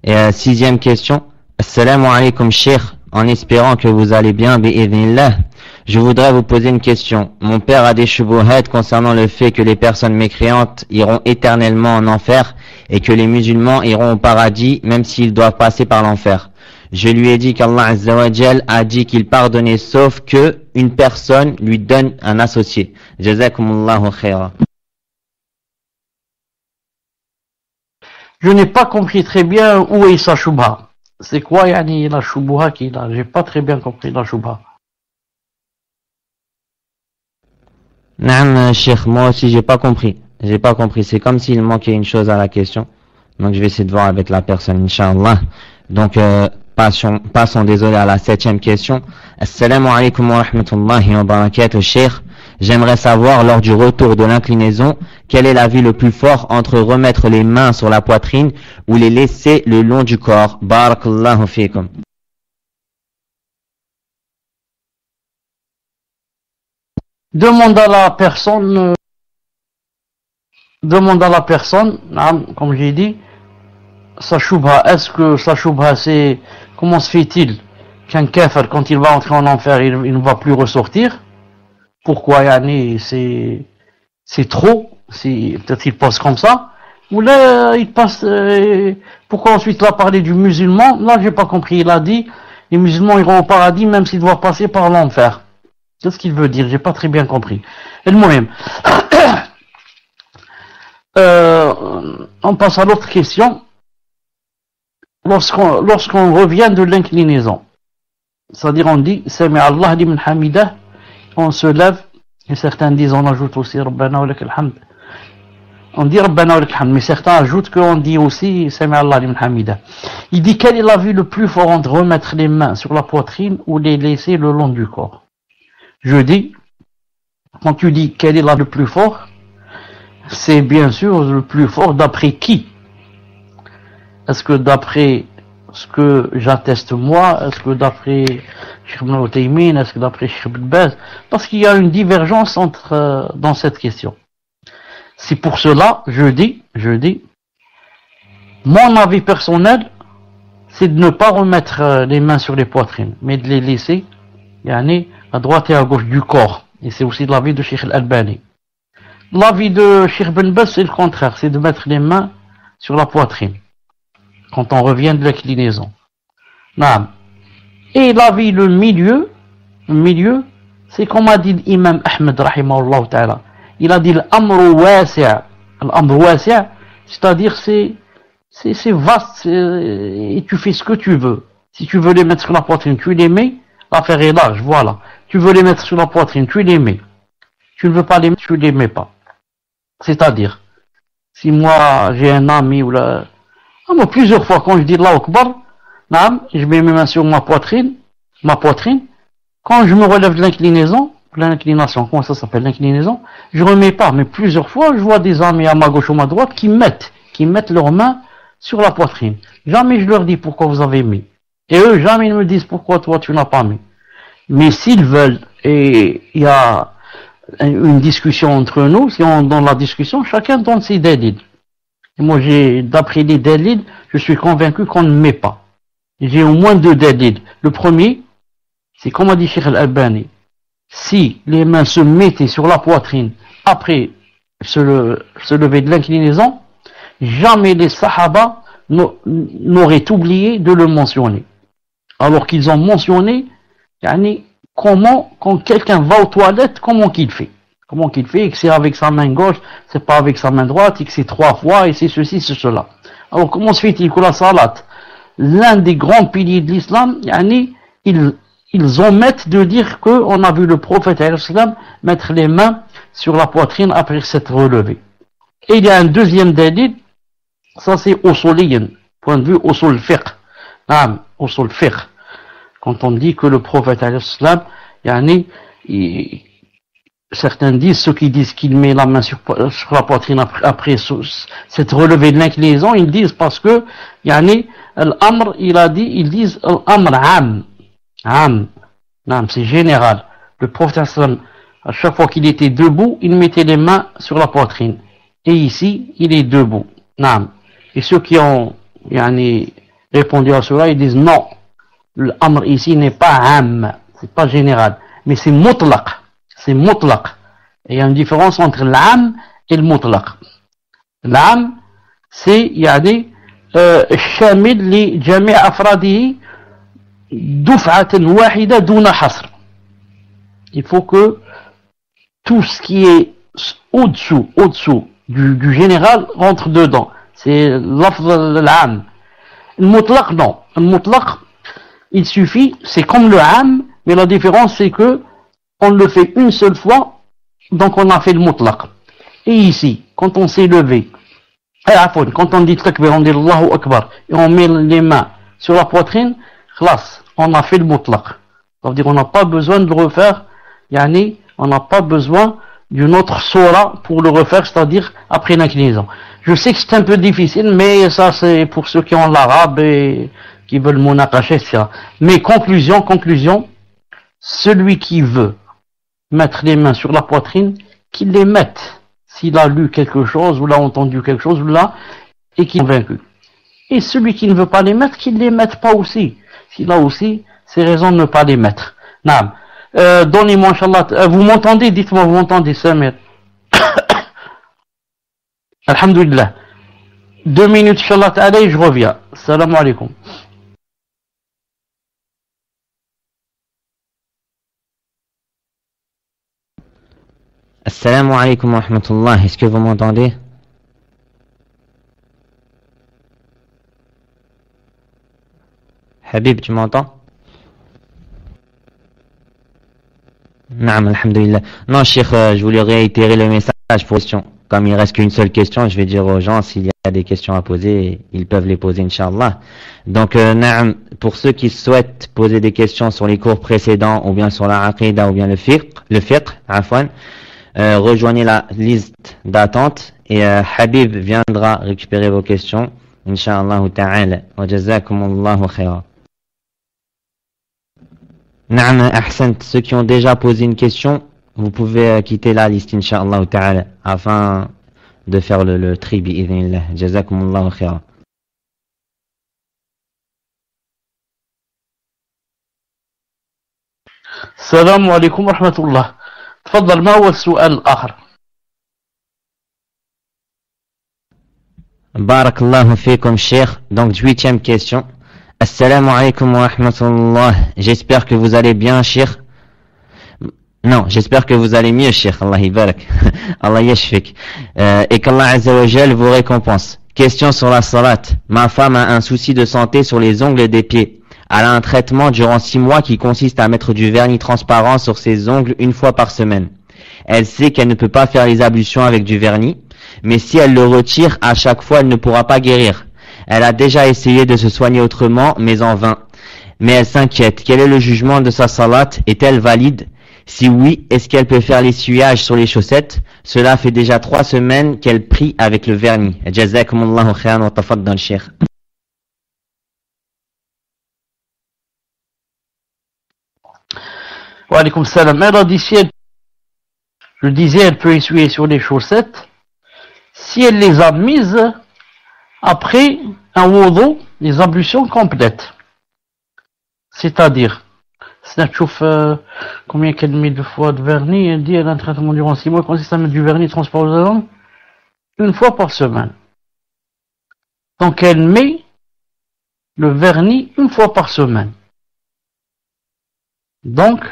Et sixième question. Assalamu alaikum cheikh. En espérant que vous allez bien, bi'idhnillah. Je voudrais vous poser une question. Mon père a des shubuhat concernant le fait que les personnes mécréantes iront éternellement en enfer et que les musulmans iront au paradis même s'ils doivent passer par l'enfer. Je lui ai dit qu'Allah Azza wa Jal a dit qu'il pardonnait sauf que une personne lui donne un associé. Jazakumullahu khaira. Je n'ai pas compris très bien où est sa shubha. C'est quoi yani, la shubha qu'il a? J'ai pas très bien compris la shubha. Naam, cheikh, moi aussi j'ai pas compris. C'est comme s'il manquait une chose à la question. Donc je vais essayer de voir avec la personne, Inch'Allah. Donc passons désolé à la septième question. Assalamu alaikum wa rahmatullahi wa barakatuh, cheikh. J'aimerais savoir, lors du retour de l'inclinaison, quel est l'avis le plus fort entre remettre les mains sur la poitrine ou les laisser le long du corps. Barakallahu fikum. Demande à la personne, comme j'ai dit, sa shubha. Est-ce que sa shubha, c'est comment se fait-il qu'un kafir, quand il va entrer en enfer, il ne va plus ressortir? Pourquoi yani, c'est trop? Peut-être il passe comme ça. Ou là, il passe. Pourquoi ensuite il a parlé du musulman? Là, j'ai pas compris. Il a dit les musulmans iront au paradis même s'ils doivent passer par l'enfer. Qu'est-ce qu'il veut dire? J'ai pas très bien compris. Et le moyen. On passe à l'autre question. Lorsqu'on revient de l'inclinaison, c'est-à-dire on dit Sami Allah liman hamidah, on se lève, et certains disent, on ajoute aussi Rabbana wa lakal hamd. On dit Rabbana wa lakal hamd, mais certains ajoutent qu'on dit aussi Sami Allah liman hamidah. Il dit quel est l'avis le plus fort entre remettre les mains sur la poitrine ou les laisser le long du corps? Je dis, quand tu dis quel est l'avis le plus fort, c'est bien sûr le plus fort d'après qui? Est-ce que d'après ce que j'atteste moi? Est-ce que d'après Cheikh Ibn Uthaymin? Est-ce que d'après Cheikh Ibn Baz? Parce qu'il y a une divergence dans cette question. C'est pour cela, je dis, mon avis personnel, c'est de ne pas remettre les mains sur les poitrines, mais de les laisser, yani, à droite et à gauche du corps. Et c'est aussi l'avis de Cheikh Al-Albani. L'avis de Cheikh Ibn Baz, c'est le contraire, c'est de mettre les mains sur la poitrine quand on revient de l'inclinaison. Et l'avis le milieu, c'est comme a dit l'imam Ahmed rahimahullah ta'ala. Il a dit l'amru wasi'. L'amru wasi', c'est-à-dire c'est vaste et tu fais ce que tu veux. Si tu veux les mettre sur la poitrine, tu les mets, l'affaire est large, voilà. Tu veux les mettre sur la poitrine, tu les mets. Tu ne veux pas les mettre, tu les mets pas. C'est-à-dire, si moi j'ai un ami ou là, moi, plusieurs fois quand je dis Allahu Akbar, je mets mes mains sur ma poitrine, quand je me relève de l'inclination, comment ça s'appelle, l'inclinaison, je remets pas, mais plusieurs fois je vois des amis à ma gauche ou à ma droite qui mettent leurs mains sur la poitrine. Jamais je leur dis pourquoi vous avez mis. Et eux, jamais ils me disent pourquoi toi tu n'as pas mis. Mais s'ils veulent, et il y a une discussion entre nous, si on donne la discussion, chacun donne ses dalils. Et moi, d'après les dalils, je suis convaincu qu'on ne met pas. J'ai au moins deux dalils. Le premier, c'est comme a dit Cheikh Al-Albani. Si les mains se mettaient sur la poitrine après se lever de l'inclinaison, jamais les Sahaba n'auraient oublié de le mentionner. Alors qu'ils ont mentionné, comment, quand quelqu'un va aux toilettes, comment qu'il fait, et que c'est avec sa main gauche, c'est pas avec sa main droite, et que c'est 3 fois, et c'est ceci, c'est cela. Alors comment se fait-il que la salat, l'un des grands piliers de l'islam, ils omettent de dire qu'on a vu le prophète mettre les mains sur la poitrine après s'être relevé. Et il y a un deuxième dalil, ça c'est usuliyan, point de vue usul fiqh. Usul fiqh. Quand on dit que le prophète certains disent, ceux qui disent qu'il met la main sur la poitrine après cette relevée de l'inclinaison, ils disent parce que l'amr, ils disent l'amr am. Non, c'est général. Le prophète sallam, à chaque fois qu'il était debout, il mettait les mains sur la poitrine. Et ici, il est debout. Non. Et ceux qui ont répondu à cela, ils disent non. L'amr ici n'est pas am, c'est pas général, mais c'est mutlaq. C'est mutlaq. Et il y a une différence entre l'am et le mutlaq. L'am, c'est الشامل لجميع أفراده دفعة واحدة دون حصر. Il faut que tout ce qui est au-dessous du général rentre dedans. C'est l'afd al-am. Le mutlaq, non. Le mutlaq, il suffit, c'est comme le am, mais la différence c'est que on le fait une seule fois, donc on a fait le mutlaq. Et ici, quand on s'est levé, quand on dit takbir, on dit Allahu Akbar, et on met les mains sur la poitrine, khlas, on a fait le mutlaq. Ça veut dire on n'a pas besoin de le refaire, on n'a pas besoin d'une autre surah pour le refaire, c'est-à-dire après l'inclinaison. Je sais que c'est un peu difficile, mais ça c'est pour ceux qui ont l'arabe et qui veulent munaqasha, etc. Mais conclusion, celui qui veut mettre les mains sur la poitrine, qu'il les mette. S'il a lu quelque chose, ou l'a entendu quelque chose, ou là, et qu'il est convaincu. Et celui qui ne veut pas les mettre, qu'il ne les mette pas aussi. S'il a aussi ses raisons de ne pas les mettre. Naam. Donnez-moi, Inch'Allah, vous m'entendez? Dites-moi, vous m'entendez, Samir? Alhamdulillah. 2 minutes, Inch'Allah, allez, je reviens. Salam alaikum. Assalamu alaikum wa rahmatullah. Est-ce que vous m'entendez? Habib, tu m'entends? Naam, alhamdulillah. Non, Cheikh, je voulais réitérer le message pour question. Comme il reste qu'une seule question, je vais dire aux gens s'il y a des questions à poser, ils peuvent les poser, Inch'Allah. Donc, naam, pour ceux qui souhaitent poser des questions sur les cours précédents, ou bien sur la aqidah, ou bien le fiqh, afwan, rejoignez la liste d'attente et Habib viendra récupérer vos questions, Inch'Allah ta'ala. Wa jazakumullahu khayra. Naam, ahsant, ceux qui ont déjà posé une question, vous pouvez quitter la liste, Inch'Allah ta'ala, afin de faire le tri, bi'idhnillah. Jazakumullahu khayra. Salam alaikum wa rahmatullah. تفضل ما هو السؤال الآخر؟ Barakallahu fikum, Cheikh. Donc, 8e question. Assalamu alaikum wa rahmatullah. J'espère que vous allez bien, Cheikh. Non, j'espère que vous allez mieux, Cheikh. Allah ibarak. Allah yashfik. Et qu'Allah Azza wa Jal vous récompense. Question sur la salat. Ma femme a un souci de santé sur les ongles des pieds. Elle a un traitement durant 6 mois qui consiste à mettre du vernis transparent sur ses ongles une fois par semaine. Elle sait qu'elle ne peut pas faire les ablutions avec du vernis, mais si elle le retire, à chaque fois, elle ne pourra pas guérir. Elle a déjà essayé de se soigner autrement, mais en vain. Mais elle s'inquiète. Quel est le jugement de sa salat? Est-elle valide? Si oui, est-ce qu'elle peut faire l'essuyage sur les chaussettes? Cela fait déjà 3 semaines qu'elle prie avec le vernis. Jazakumullahu khairan wa tafaddal, Cheikh. Wa alaykoum salam. Alors d'ici, je disais, elle peut essuyer sur les chaussettes si elle les a mises après un wudu, les ablutions complètes. C'est-à-dire, si tu vois combien qu'elle met de fois de vernis, elle dit elle a un traitement durant 6 mois, consiste à mettre du vernis transparent une fois par semaine. Donc elle met le vernis une fois par semaine. Donc,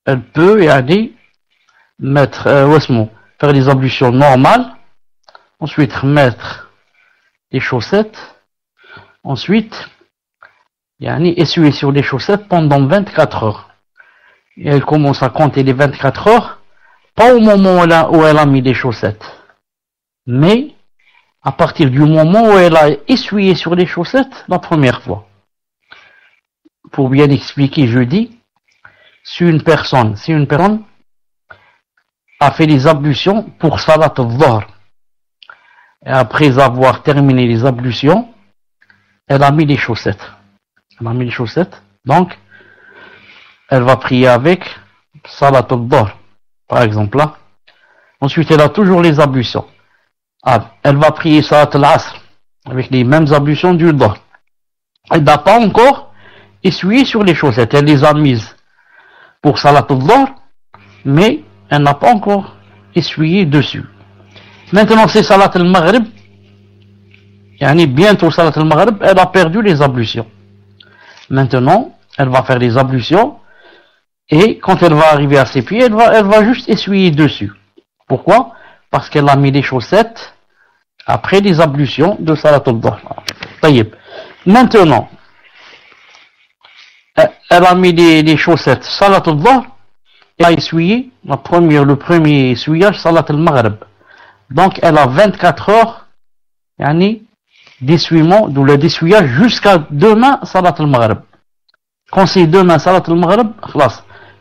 elle peut y aller mettre, faire les ablutions normales, ensuite remettre les chaussettes, ensuite essuyer sur les chaussettes pendant 24 heures. Et elle commence à compter les 24 heures, pas au moment où elle a mis les chaussettes, mais à partir du moment où elle a essuyé sur les chaussettes la première fois. Pour bien expliquer, je dis, si une personne a fait les ablutions pour Salat al-Dhuhr, et après avoir terminé les ablutions, elle a mis les chaussettes. Donc, elle va prier avec Salat al-Dhuhr, par exemple là. Ensuite, elle a toujours les ablutions. Elle va prier Salat al-Asr avec les mêmes ablutions du Dhuhr. Elle n'a pas encore essuyé sur les chaussettes, elle les a mises pour Salat al-Dhuhr, mais elle n'a pas encore essuyé dessus. Maintenant, c'est Salat al-Maghrib, bientôt Salat al-Maghrib, elle a perdu les ablutions. Maintenant, elle va faire les ablutions, et quand elle va arriver à ses pieds, elle va juste essuyer dessus. Pourquoi? Parce qu'elle a mis les chaussettes après les ablutions de Salat al-Dhuhr. Maintenant, elle a mis les chaussettes Salat al-Dhuhr, et a essuyé le premier essuyage Salat al-Maghrib. Donc elle a 24 heures d'essuyement, d'essuyage jusqu'à demain Salat al-Maghrib. Quand c'est demain Salat al-Maghrib,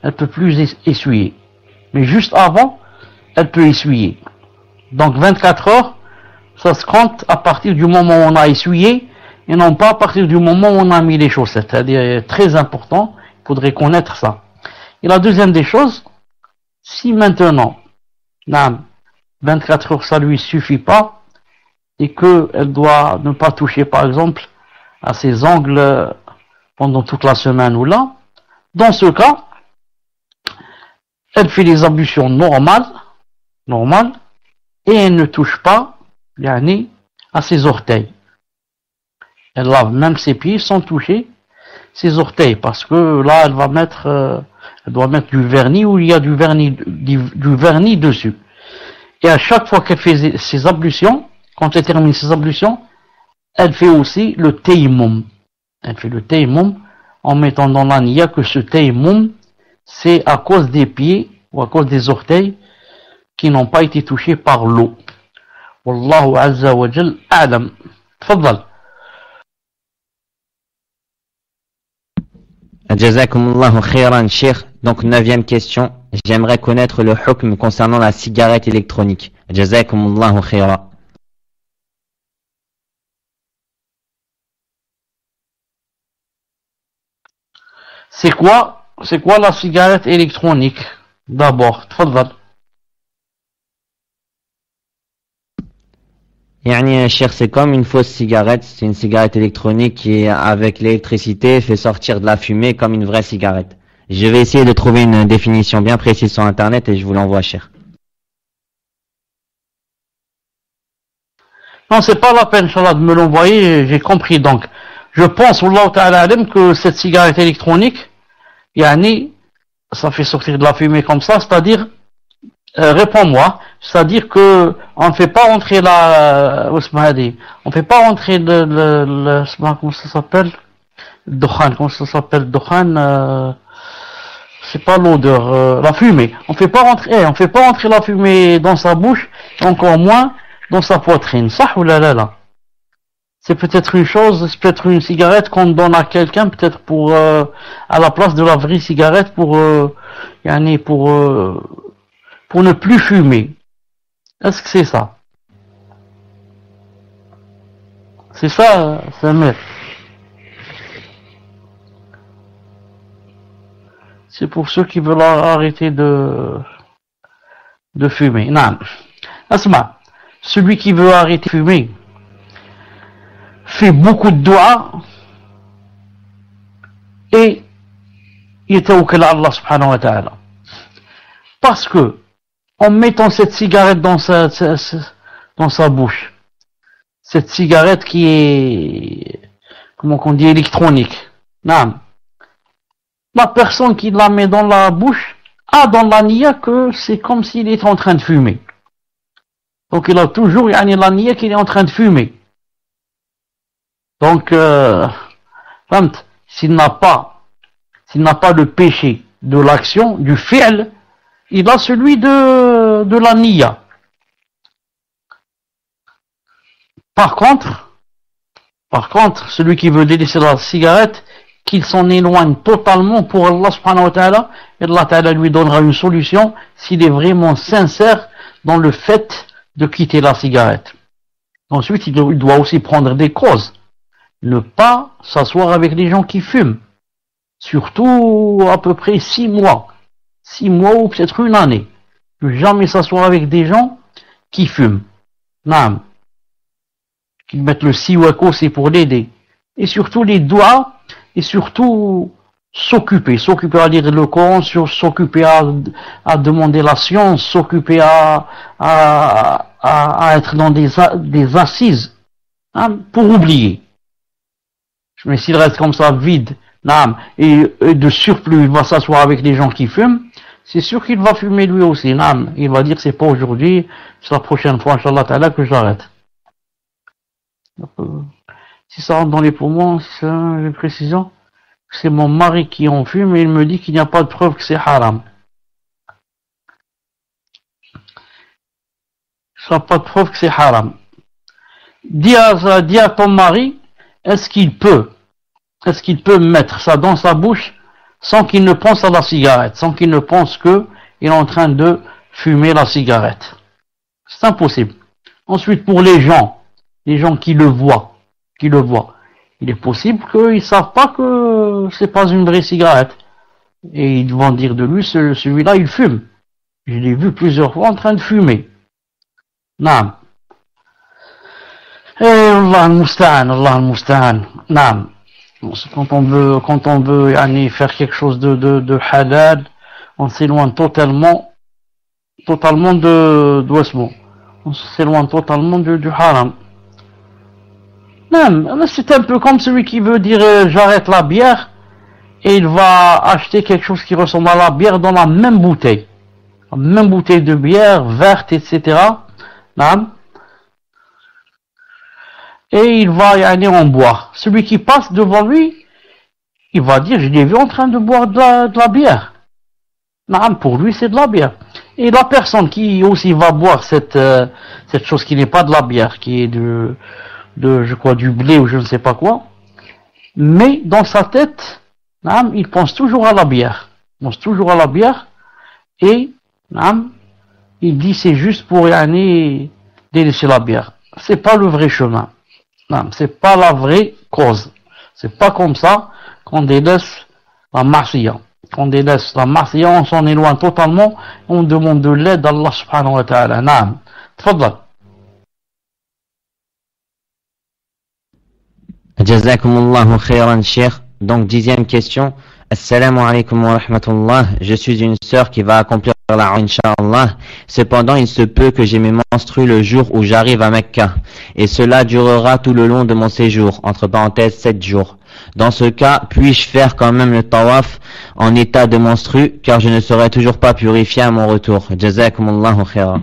elle ne peut plus essuyer. Mais juste avant, elle peut essuyer. Donc 24 heures, ça se compte à partir du moment où on a essuyé, et non pas à partir du moment où on a mis les chaussettes. C'est très important, il faudrait connaître ça. Et la deuxième des choses, si maintenant, 24 heures ça lui suffit pas, et qu'elle doit ne pas toucher par exemple à ses ongles pendant toute la semaine ou là, dans ce cas, elle fait les ablutions normales, et elle ne touche pas à ses orteils. Elle lave même ses pieds sans toucher ses orteils, parce que là elle doit mettre du vernis, où il y a du vernis dessus. Et à chaque fois qu'elle fait ses ablutions, quand elle termine ses ablutions, elle fait aussi le tayammum. Elle fait le tayammum en mettant dans la niya que ce tayammum, c'est à cause des pieds ou à cause des orteils qui n'ont pas été touchés par l'eau. Wallahu azza wa jal a'lam. Tfaddal. Jazakumullahu khairan, Cheikh. Donc, 9e question. J'aimerais connaître le hukm concernant la cigarette électronique. Jazakumullahu khairan. C'est quoi la cigarette électronique? D'abord, tfaddal. Cheikh, c'est comme une fausse cigarette. C'est une cigarette électronique qui, avec l'électricité, fait sortir de la fumée comme une vraie cigarette. Je vais essayer de trouver une définition bien précise sur Internet et je vous l'envoie, Cheikh. Non, c'est pas la peine, Inch'Allah, de me l'envoyer, j'ai compris. Donc, je pense, Wallahu ta'ala alim, que cette cigarette électronique, ça fait sortir de la fumée comme ça, c'est-à-dire, réponds-moi, c'est-à-dire que on ne fait pas entrer on fait pas entrer comment ça s'appelle? Comment ça s'appelle? C'est pas l'odeur, la fumée. On fait pas entrer la fumée dans sa bouche, encore moins dans sa poitrine. Ça ou là. C'est peut-être c'est peut-être une cigarette qu'on donne à quelqu'un, peut-être pour à la place de la vraie cigarette pour ne plus fumer. Est-ce que c'est ça? C'est ça, Samir. C'est pour ceux qui veulent arrêter de fumer. Non. Asma, celui qui veut arrêter de fumer fait beaucoup de doigts et il tawakkal à Allah subhanahu wa ta'ala. Parce que en mettant cette cigarette dans sa bouche, cette cigarette qui est, comment qu'on dit, électronique, non. La personne qui la met dans la bouche a dans la niya que c'est comme s'il était en train de fumer. Donc il a toujours la niya qu'il est en train de fumer. Donc, s'il n'a pas le péché de l'action, du fi'l, il a celui de la niya. Par contre, celui qui veut délaisser la cigarette, qu'il s'en éloigne totalement pour Allah subhanahu wa ta'ala, et Allah ta'ala lui donnera une solution s'il est vraiment sincère dans le fait de quitter la cigarette. Ensuite, il doit aussi prendre des causes. Ne pas s'asseoir avec les gens qui fument. surtout à peu près 6 mois, 6 mois ou peut-être une année. Ne jamais s'asseoir avec des gens qui fument. Non. Qui mettent le siwak aussi pour l'aider. Et surtout les doigts, et surtout s'occuper à lire le Coran, s'occuper à demander la science, s'occuper à être dans des assises, hein, pour oublier. Mais s'il reste comme ça vide, et de surplus, il va s'asseoir avec les gens qui fument, c'est sûr qu'il va fumer lui aussi. Il va dire c'est pas aujourd'hui, c'est la prochaine fois, Inch'Allah Ta'ala, que j'arrête. Si ça rentre dans les poumons, j'ai une précision, c'est mon mari qui en fume et il me dit qu'il n'y a pas de preuve que c'est haram. Il n'y a pas de preuve que c'est haram. Dis à ton mari, est-ce qu'il peut mettre ça dans sa bouche sans qu'il ne pense à la cigarette, sans qu'il ne pense qu'il est en train de fumer la cigarette. C'est impossible. Ensuite, pour les gens qui le voient, il est possible qu'ils ne savent pas que c'est pas une vraie cigarette. Et ils vont dire de lui, celui-là, il fume. Je l'ai vu plusieurs fois en train de fumer. Naam. Et Allah al-Musta'an. Naam. Quand on veut faire quelque chose de halal, on s'éloigne totalement on s'éloigne totalement du haram. Non, c'est un peu comme celui qui veut dire j'arrête la bière et il va acheter quelque chose qui ressemble à la bière dans la même bouteille de bière verte, etc. Non. Et il va y aller en boire. Celui qui passe devant lui, il va dire, je l'ai vu en train de boire de la bière. Non, pour lui, c'est de la bière. Et la personne qui aussi va boire cette chose qui n'est pas de la bière, qui est je crois, du blé ou je ne sais pas quoi, mais dans sa tête, il pense toujours à la bière. Et il dit, c'est juste pour y aller délaisser la bière. C'est pas le vrai chemin. Non, c'est pas la vraie cause. C'est pas comme ça qu'on délaisse la ma'siyah. On s'en éloigne totalement, on demande de l'aide d'Allah subhanahu wa ta'ala. Naam. Tfaddal. Jazakumullahu khairan, Cheikh. Donc, 10e question. Assalamu alaikum wa rahmatullah. Je suis une sœur qui va accomplir la Inch'Allah. Cependant, il se peut que j'ai mes menstrues le jour où j'arrive à Mecca. Et cela durera tout le long de mon séjour, entre parenthèses 7 jours. Dans ce cas, puis-je faire quand même le tawaf en état de menstru, car je ne serai toujours pas purifié à mon retour. Jazakumullahu khairan.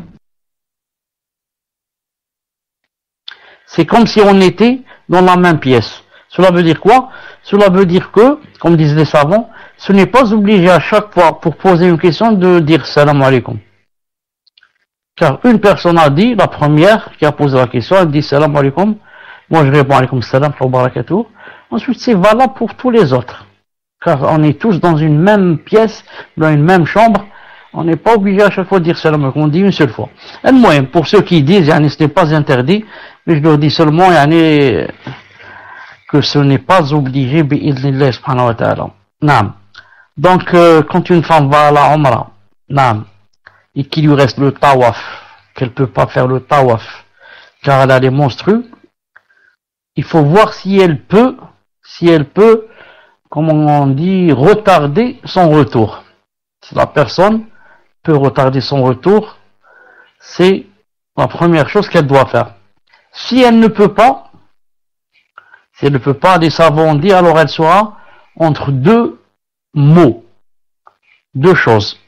C'est comme si on était dans la même pièce. Cela veut dire quoi? Cela veut dire que, comme disent les savants, ce n'est pas obligé à chaque fois pour poser une question de dire salam alaikum. Car une personne a dit, la première qui a posé la question, elle dit salam alaikum. Moi je réponds alaikum salam wa barakatuh. Ensuite c'est valable pour tous les autres. Car on est tous dans une même pièce, dans une même chambre. On n'est pas obligé à chaque fois de dire salam alaikum. On dit une seule fois. Et moi, pour ceux qui disent, ce n'est pas interdit, mais je leur dis seulement, que ce n'est pas obligé, bi'idhnillah subhanahu wa ta'ala. Naam. Donc, quand une femme va à la Umrah, naam, et qu'il lui reste le tawaf, qu'elle peut pas faire le tawaf, car elle a les menstrues, il faut voir si elle peut, comme on dit, retarder son retour. Si la personne peut retarder son retour, c'est la première chose qu'elle doit faire. Si elle ne peut pas, les savants ont dit, alors elle sera entre deux choses.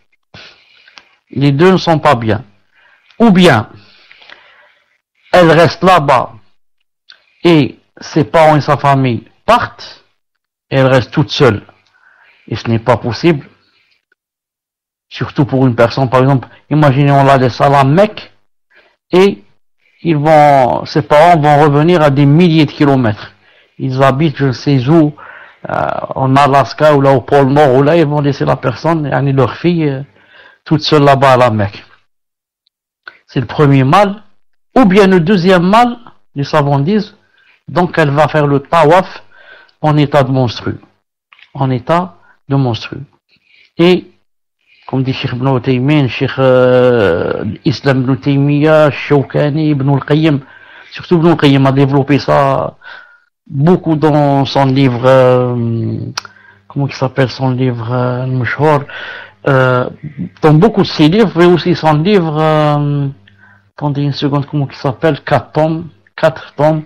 Les deux ne sont pas bien. Ou bien, elle reste là-bas et ses parents et sa famille partent, et elle reste toute seule. Et ce n'est pas possible. Surtout pour une personne, par exemple, imaginez on la laisse à la Mecque et ses parents vont revenir à des milliers de kilomètres. Ils habitent, je ne sais où, en Alaska ou là au pôle Nord, ou là, ils vont laisser la personne, et leur fille, toute seule là-bas à la Mecque. C'est le premier mal. Ou bien le deuxième mal, les savants disent, donc elle va faire le tawaf en état de menstru. en état de monstru. Et, comme dit Cheikh Ibn Taymiyyah, Cheikh Islam Ibn Taymiyyah, Shawkani, Ibn al-Qayyim, surtout Ibn al-Qayyim a développé ça beaucoup dans son livre, comment il s'appelle son livre, Al-Mashhur, dans beaucoup de ses livres, et aussi son livre, attendez une seconde, comment il s'appelle, 4 tomes,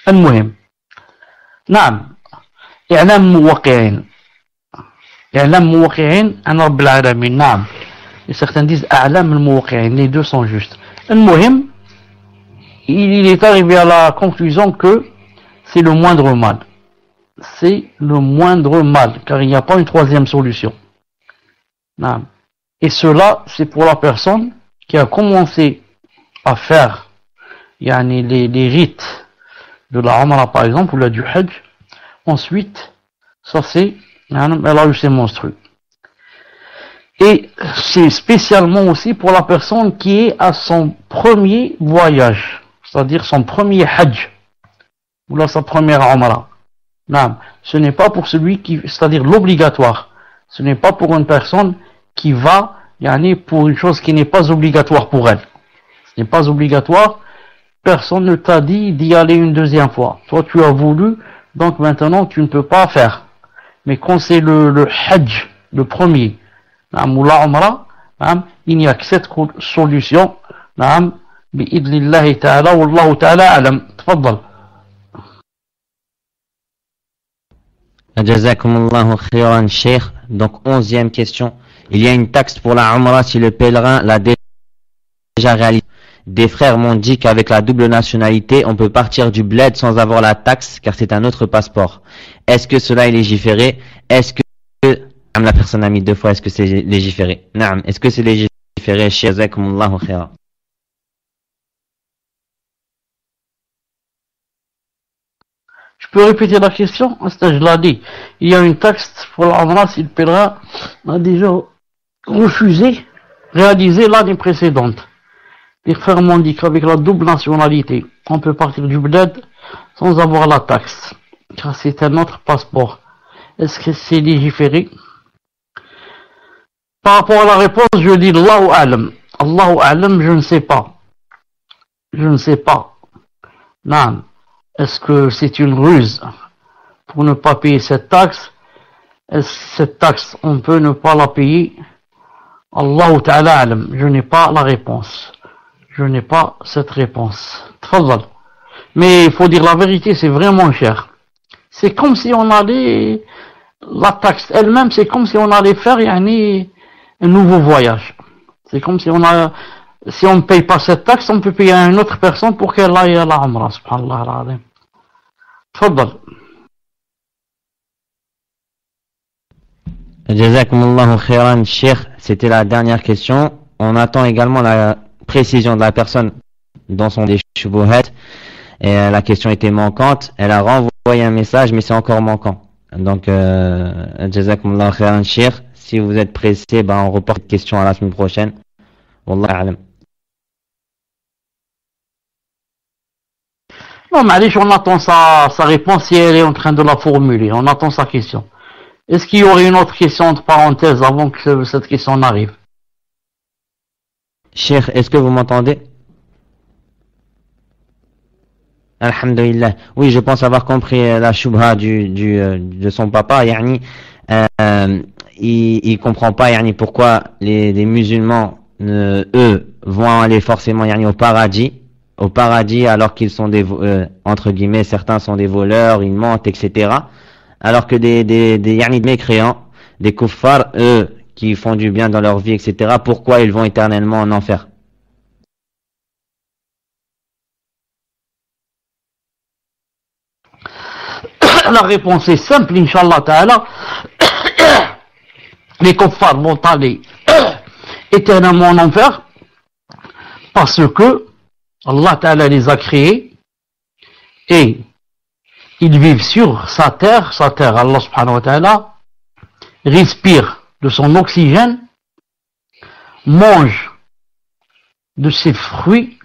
المهم نعم إعلام موقعين عن رب العالمين نعم et certains disent أعلام الموقعين, les deux sont justes. المهم il est arrivé à la conclusion que c'est le moindre mal car il n'y a pas une troisième solution. نعم. Et cela c'est pour la personne qui a commencé à faire les rites de la Umrah par exemple, ou la du Hajj. Ensuite, ça c'est, elle a eu ses menstrues. Et c'est spécialement aussi pour la personne qui est à son premier voyage, c'est-à-dire son premier Hajj, ou là sa première Umrah. Non, ce n'est pas pour celui qui, c'est-à-dire l'obligatoire. Ce n'est pas pour une personne qui va, pour une chose qui n'est pas obligatoire pour elle. Ce n'est pas obligatoire. Personne ne t'a dit d'y aller une deuxième fois. Toi, tu as voulu, donc maintenant, tu ne peux pas faire. Mais quand c'est le Hajj, le premier, ou la Umrah, il n'y a que cette solution. Bi'idnillahi ta'ala, wallahu ta'ala alam. Tfaddal. Jazakumullahu khairan, Cheikh. Donc, 11e question. Il y a une taxe pour la Umrah si le pèlerin l'a déjà réalisé. Des frères m'ont dit qu'avec la double nationalité, on peut partir du bled sans avoir la taxe, car c'est un autre passeport. Est-ce que cela est légiféré? Est-ce que la personne a mis 2 fois, est-ce que c'est légiféré? Naam, est-ce que c'est légiféré? Jazakumullahu khairan. Je peux répéter la question? Je l'ai dit. Il y a une taxe pour la Umrah si le pèlerin a déjà refusé, réalisé l'année précédente. Les frères m'ont dit qu'avec la double nationalité, on peut partir du bled sans avoir la taxe, car c'est un autre passeport. Est-ce que c'est légiféré? Par rapport à la réponse, je dis Allahu A'lam. Allahu A'lam, je ne sais pas. Non. Est-ce que c'est une ruse pour ne pas payer cette taxe? Cette taxe, on peut ne pas la payer? Allahu Ta'ala A'lam. Je n'ai pas la réponse. Je n'ai pas cette réponse. Tfaddal. Mais il faut dire la vérité, c'est vraiment cher. C'est comme si on allait, la taxe elle-même, c'est comme si on allait faire un nouveau voyage. C'est comme si si on ne paye pas cette taxe, on peut payer à une autre personne pour qu'elle aille à la Umrah. Subhanallah al-Azim. Tfaddal. Jazakumullahu khairan, Cheikh. C'était la dernière question. On attend également la précision de la personne dans son shubuhat. Et la question était manquante. Elle a renvoyé un message, mais c'est encore manquant. Donc, jazakumullahu khairan, Cheikh. Si vous êtes pressé, on reporte cette question à la semaine prochaine. Wallahu a'lam. Non, mais on attend sa réponse si elle est en train de la formuler. On attend sa question. Est-ce qu'il y aurait une autre question entre parenthèses avant que cette question n'arrive? Cheikh, est-ce que vous m'entendez? Alhamdulillah. Oui, je pense avoir compris la shubha de son papa. Il comprend pas pourquoi les musulmans, eux, vont aller forcément au paradis alors qu'ils sont entre guillemets, certains sont des voleurs, ils mentent, etc. Alors que des mécréants, des kuffars, eux, qui font du bien dans leur vie, etc., pourquoi ils vont éternellement en enfer? La réponse est simple, Inch'Allah Ta'ala. Les kuffars vont aller éternellement en enfer parce que Allah Ta'ala les a créés et ils vivent sur sa terre, Allah Subhanahu wa Ta'ala respire de son oxygène, mange de ses fruits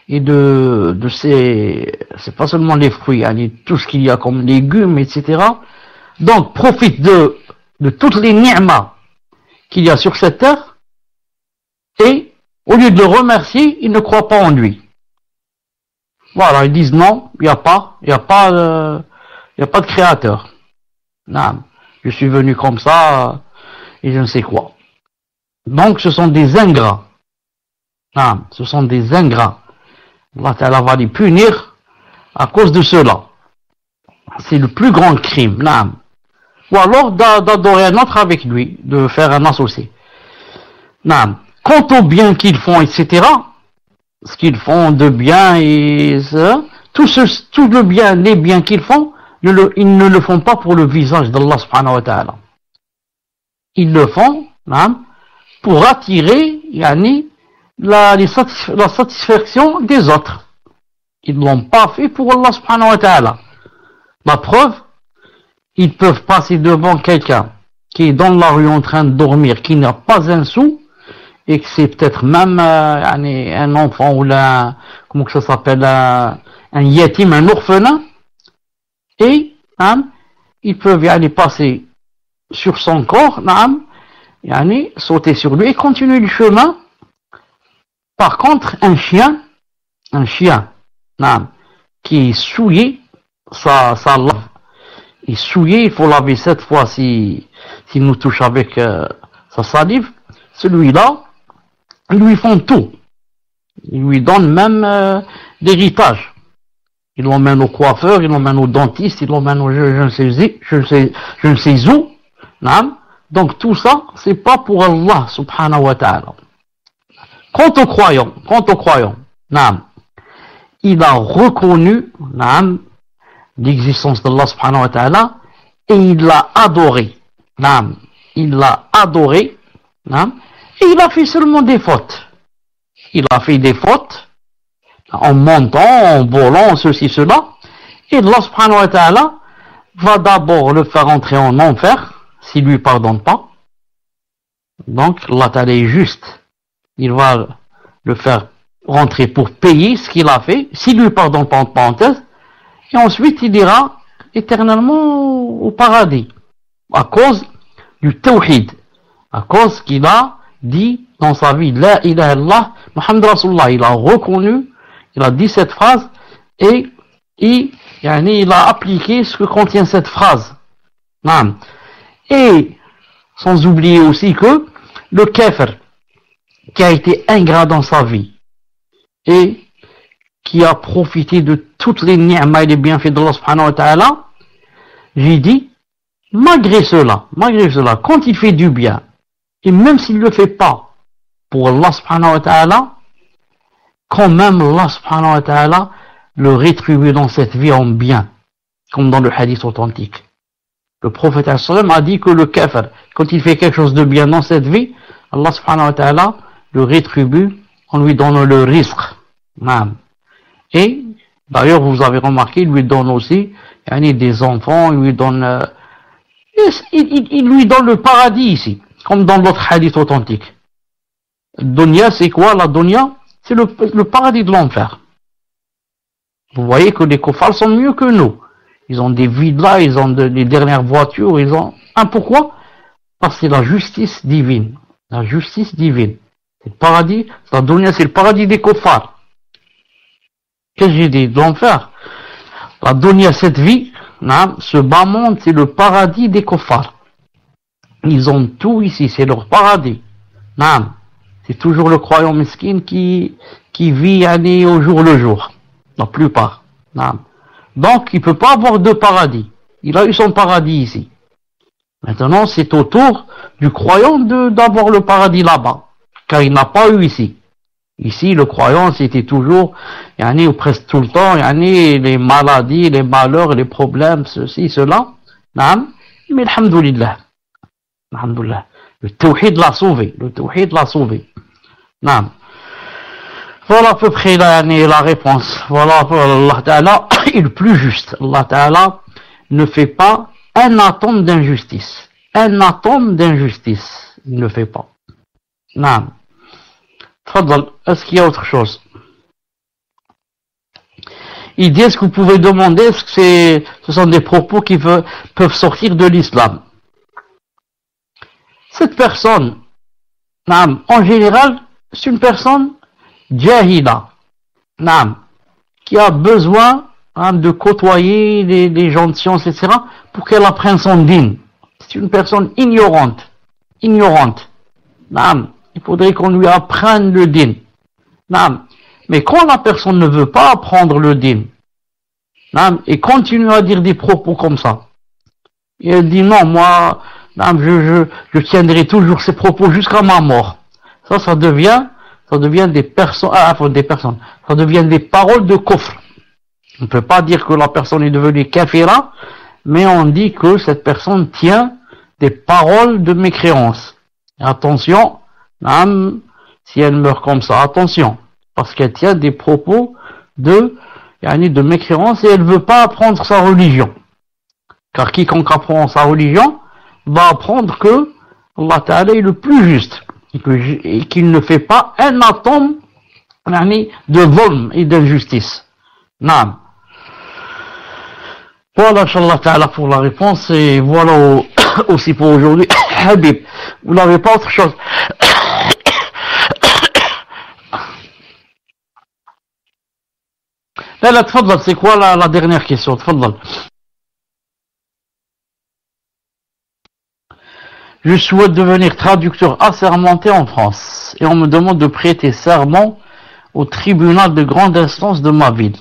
et de ces, c'est pas seulement les fruits, hein, tout ce qu'il y a comme légumes, etc. Donc, profite de toutes les ni'mas qu'il y a sur cette terre, et au lieu de le remercier, ils ne croient pas en lui. Voilà, ils disent non, il n'y a pas de créateur. Non, je suis venu comme ça, et je ne sais quoi. Donc, ce sont des ingrats. Non, ce sont des ingrats. Allah Ta'ala va les punir à cause de cela. C'est le plus grand crime. Non. Ou alors d'adorer un autre avec lui, de faire un associé. Non. Quant aux biens qu'ils font, etc., ce qu'ils font de bien et ça, tout le bien, les biens qu'ils font, ils ne le font pas pour le visage d'Allah subhanahu wa ta'ala. Ils le font pour attirer la satisfaction des autres. Ils ne l'ont pas fait pour Allah subhanahu wa ta'ala. La preuve, ils peuvent passer devant quelqu'un qui est dans la rue en train de dormir, qui n'a pas un sou, et que c'est peut-être même un enfant ou comment que ça s'appelle, un yatim, un orphelin, et ils peuvent y aller passer sur son corps, sauter sur lui et continuer le chemin. Par contre, un chien qui est souillé, ça lave. Il est souillé, il faut laver 7 fois s'il nous touche avec sa salive. Celui-là, ils lui font tout. Ils lui donnent même l'héritage. Ils l'emmènent au coiffeur, ils l'emmènent au dentiste, ils l'emmènent au je ne sais où. Donc tout ça, c'est pas pour Allah subhanahu wa ta'ala. Quant aux croyants, il a reconnu l'existence d'Allah subhanahu wa ta'ala et il l'a adoré. Il l'a adoré et il a fait seulement des fautes. Il a fait des fautes en montant, en volant, ceci, cela. Et Allah subhanahu wa ta'ala va d'abord le faire entrer en enfer s'il lui pardonne pas. Donc Allah ta'ala est juste. Il va le faire rentrer pour payer ce qu'il a fait, s'il lui pardonne pas, entre parenthèses, et ensuite il ira éternellement au paradis, à cause du tawhid, à cause qu'il a dit dans sa vie, La ilaha illallah, Muhammad Rasulullah, il a reconnu, il a dit cette phrase, et il a appliqué ce que contient cette phrase. Et, sans oublier aussi que, le kafir, qui a été ingrat dans sa vie, et qui a profité de toutes les ni'mas et les bienfaits d'Allah subhanahu wa ta'ala, j'ai dit, malgré cela, quand il fait du bien, et même s'il ne le fait pas pour Allah subhanahu wa ta'ala, quand même Allah subhanahu wa ta'ala le rétribue dans cette vie en bien, comme dans le hadith authentique. Le prophète a dit que le kafir, quand il fait quelque chose de bien dans cette vie, Allah subhanahu wa ta'ala le rétribue en lui donnant le risque. Et d'ailleurs, vous avez remarqué, il lui donne aussi des enfants, il lui donne le paradis ici, comme dans l'autre hadith authentique. Dunya, c'est quoi la dunya? C'est le paradis de l'enfer. Vous voyez que les kuffars sont mieux que nous. Ils ont des villas, ils ont les dernières voitures, ils ont... Pourquoi? Parce que c'est la justice divine. La justice divine. C'est le paradis, la dunya, c'est le paradis des kuffars. Qu'est-ce que j'ai dit? De l'enfer. La dunya, cette vie, ce bas monde, c'est le paradis des kuffars. Ils ont tout ici, c'est leur paradis. C'est toujours le croyant mesquin qui vit au jour le jour. La plupart. Donc, il ne peut pas avoir deux paradis. Il a eu son paradis ici. Maintenant, c'est au tour du croyant d'avoir le paradis là-bas. Car il n'a pas eu ici. Ici, le croyant, c'était toujours, ou presque tout le temps, les maladies, les malheurs, les problèmes, ceci, cela. Mais alhamdoulilah. Alhamdoulilah. Le tawhid l'a sauvé. Voilà à peu près la réponse. Voilà, Allah Ta'ala est le plus juste. Allah Ta'ala ne fait pas un atome d'injustice. Un atome d'injustice. Il ne fait pas. Est-ce qu'il y a autre chose? ils disent que vous pouvez demander est-ce que ce sont des propos qui peuvent sortir de l'islam. Cette personne, en général, c'est une personne jahila, qui a besoin de côtoyer les gens de science, etc., pour qu'elle apprenne son din. C'est une personne ignorante. Il faudrait qu'on lui apprenne le din. Mais quand la personne ne veut pas apprendre le din, et continue à dire des propos comme ça, et elle dit non, moi, je tiendrai toujours ces propos jusqu'à ma mort. Ça devient des personnes, ça devient des paroles de kufr. On ne peut pas dire que la personne est devenue kafira, mais on dit que cette personne tient des paroles de mécréance. Et attention, si elle meurt comme ça, attention, parce qu'elle tient des propos de mécréance et elle ne veut pas apprendre sa religion. Car quiconque apprend sa religion va apprendre que Allah Ta'ala est le plus juste et qu'il ne fait pas un atome de volme et d'injustice. Naam. Voilà, Inch'Allah Ta'ala, pour la réponse, et voilà aussi pour aujourd'hui. Habib, vous n'avez pas autre chose? Là, tfadal, c'est quoi la dernière question? Tfadal. Je souhaite devenir traducteur assermenté en France, et on me demande de prêter serment au tribunal de grande instance de ma ville.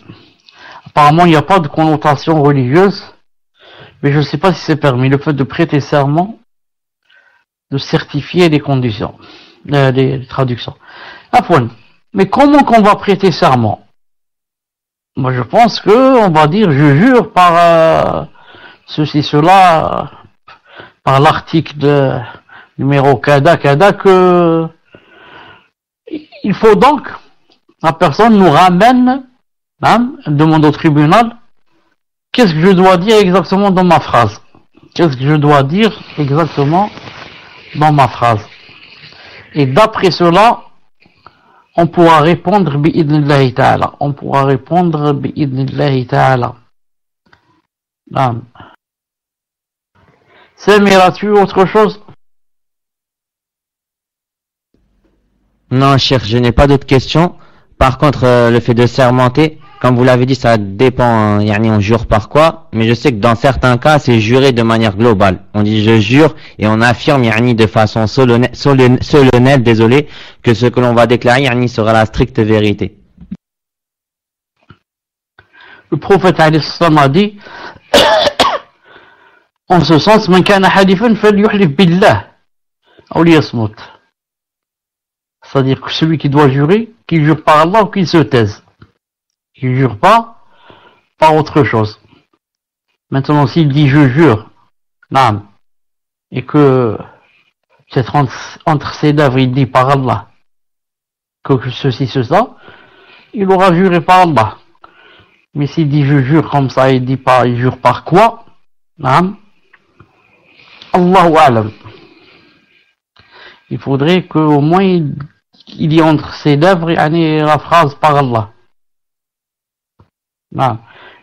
Apparemment, il n'y a pas de connotation religieuse, mais je ne sais pas si c'est permis. Le fait de prêter serment, de certifier les conditions, les traductions. Mais comment qu'on va prêter serment? Moi, je pense on va dire, je jure par ceci, cela, par l'article numéro kada, que il faut donc, la personne nous ramène, demande au tribunal, qu'est-ce que je dois dire exactement dans ma phrase? Qu'est-ce que je dois dire exactement dans ma phrase? Et d'après cela, on pourra répondre bi'idnillahi ta'ala. On pourra répondre bi'idnillahi ta'ala. Samir, as-tu autre chose? Non, cher, je n'ai pas d'autres questions. Par contre, le fait de sermenter, comme vous l'avez dit, ça dépend, on jure par quoi, mais je sais que dans certains cas, c'est juré de manière globale. On dit je jure et on affirme, de façon solennelle, désolé, que ce que l'on va déclarer, sera la stricte vérité. Le prophète a dit, en ce sens, man kana halifan falyuhlif billah, aw liyasmut. C'est-à-dire que celui qui doit jurer, qu'il jure par Allah ou qu'il se taise. Il ne jure pas par autre chose. Maintenant, s'il dit je jure, et que c'est entre ses lèvres, il dit par Allah, que ceci, cela, il aura juré par Allah. Mais s'il dit je jure comme ça, il jure par quoi? Allahu A'lam. Il faudrait qu'au moins il y ait entre ses lèvres la phrase par Allah.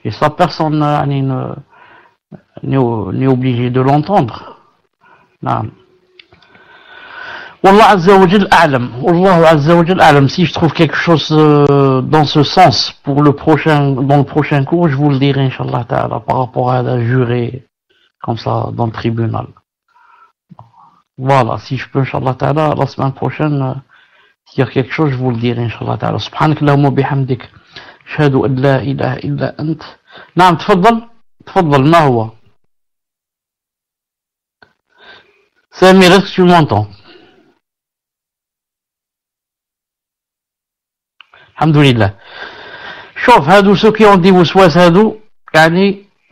Et ça, personne n'est obligé de l'entendre. Wallah Azza wa Jal a'lam. Wallahu Azza wa Jal a'lam. Si je trouve quelque chose dans ce sens dans le prochain cours, je vous le dirai, Inch'Allah Ta'ala, par rapport à la jurée, comme ça, dans le tribunal. Voilà, si je peux, Inch'Allah Ta'ala, la semaine prochaine, s'il y a quelque chose, je vous le dirai, Inch'Allah Ta'ala. Subhanakallahumma bihamdik. أشهد أن لا إله إلا أنت. نعم تفضل ما هو؟ Samir, est-ce que tu m'entends? Alhamdulillah. شوف هادو ceux qui ont dit وسواس هادو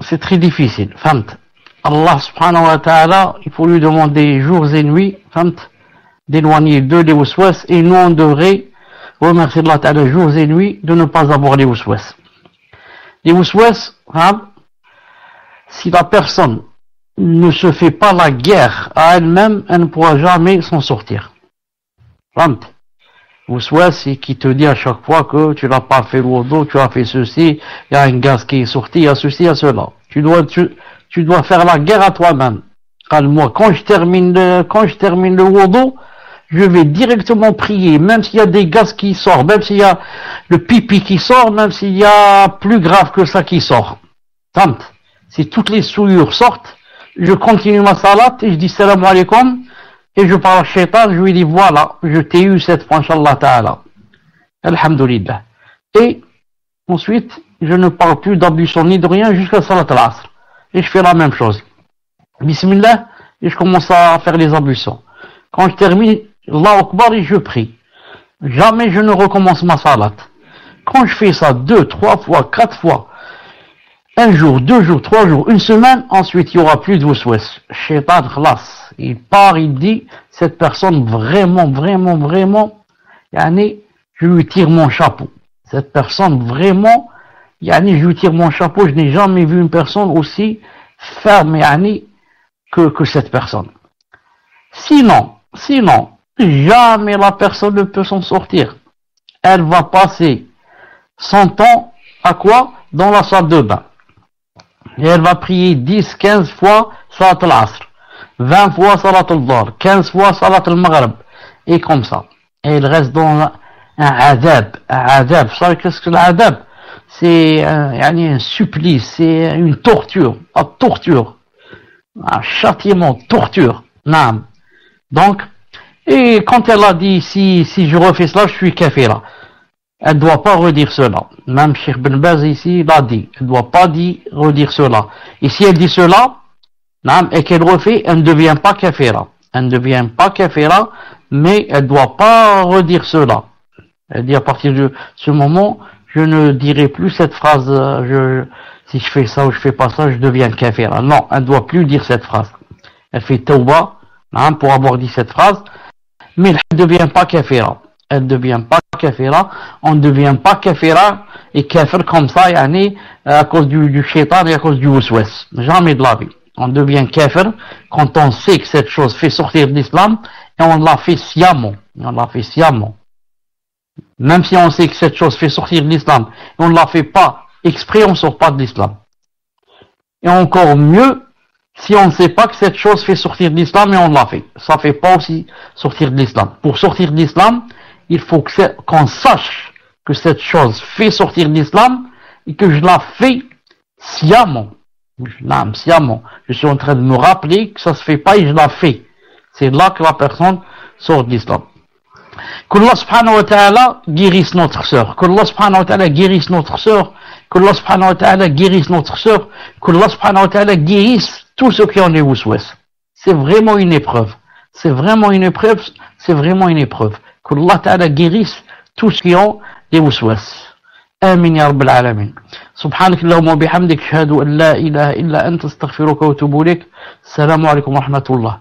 c'est très difficile. فهمت؟ Allah subhanahu wa ta'ala, il faut lui demander jours et nuits, فهمت؟ d'éloigner de les waswas, et nous on devrait remercier Allah Ta'ala jours et nuits de ne pas avoir les waswas. Les waswas, si la personne ne se fait pas la guerre à elle-même, elle ne pourra jamais s'en sortir. c'est qui te dit à chaque fois que tu n'as pas fait le wudu, tu as fait ceci, il y a un gaz qui est sorti, il y a ceci, il y a cela. Tu dois faire la guerre à toi-même. Moi, quand je termine le wudu, je vais directement prier, même s'il y a des gaz qui sortent, même s'il y a le pipi qui sort, même s'il y a plus grave que ça qui sort. Si toutes les souillures sortent, je continue ma salat et je dis salam alaikum et je parle à Shaitan, je lui dis voilà, je t'ai eu cette fois, Inch'Allah Ta'ala. Alhamdulillah. Et ensuite, je ne parle plus d'ablution ni de rien jusqu'à salat al-asr. Et je fais la même chose. Bismillah, et je commence à faire les ablutions. Quand je termine, Allahu Akbar et je prie. Jamais je ne recommence ma salat. Quand je fais ça 2, 3 fois, 4 fois, un jour, 2 jours, 3 jours, une semaine, ensuite il n'y aura plus de waswas. Shaitan khlas. Il part, il dit, cette personne vraiment, je lui tire mon chapeau. Cette personne vraiment, je lui tire mon chapeau, je n'ai jamais vu une personne aussi ferme, que cette personne. Sinon, jamais la personne ne peut s'en sortir. Elle va passer son temps à quoi? Dans la salle de bain. Et elle va prier 10, 15 fois salat al-asr, 20 fois salat al-dhuhr, 15 fois salat al-maghrib, et comme ça. Et elle reste dans un adab. Vous savez qu'est-ce que l'adab? C'est un supplice, c'est une torture, un châtiment, torture. Naam. Donc, et quand elle a dit si je refais cela, je suis kafira. Elle ne doit pas redire cela. Même Cheikh Ben Baz ici l'a dit. Elle ne doit pas redire cela. Et si elle dit cela, et qu'elle refait, elle ne devient pas kafira. Elle ne devient pas kafira, mais elle ne doit pas redire cela. Elle dit à partir de ce moment, je ne dirai plus cette phrase, si je fais ça ou je fais pas ça, je deviens kafira. Non, elle ne doit plus dire cette phrase. Elle fait tawba, pour avoir dit cette phrase, mais elle ne devient pas kafira. Elle ne devient pas kafira, on ne devient pas kafira et kafir comme ça, à cause du shaitan et à cause du waswas. Jamais de la vie. On devient kafir quand on sait que cette chose fait sortir de l'islam et on l'a fait sciemment. Même si on sait que cette chose fait sortir de l'islam et on ne la fait pas exprès, on ne sort pas de l'islam. Et encore mieux, si on ne sait pas que cette chose fait sortir de l'islam et on l'a fait. Ça ne fait pas aussi sortir de l'islam. Pour sortir de l'islam, il faut qu'on sache que cette chose fait sortir de l'islam et que je la fais sciemment. Je suis en train de me rappeler que ça ne se fait pas et je la fais. C'est là que la personne sort de l'islam. Qu'Allah subhanahu wa ta'ala guérisse notre sœur. Qu'Allah subhanahu wa ta'ala guérisse notre sœur. Qu'Allah subhanahu wa ta'ala guérisse notre sœur. Qu'Allah subhanahu wa ta'ala guérisse tous ceux qui ont des waswas. C'est vraiment une épreuve. Qu'Allah ta'ala guérisse tous ceux qui ont des waswas. آمين يا رب العالمين. سبحانك اللهم وبحمدك أشهد أن لا إله إلا أنت أستغفرك وأتوب إليك. السلام عليكم ورحمة الله.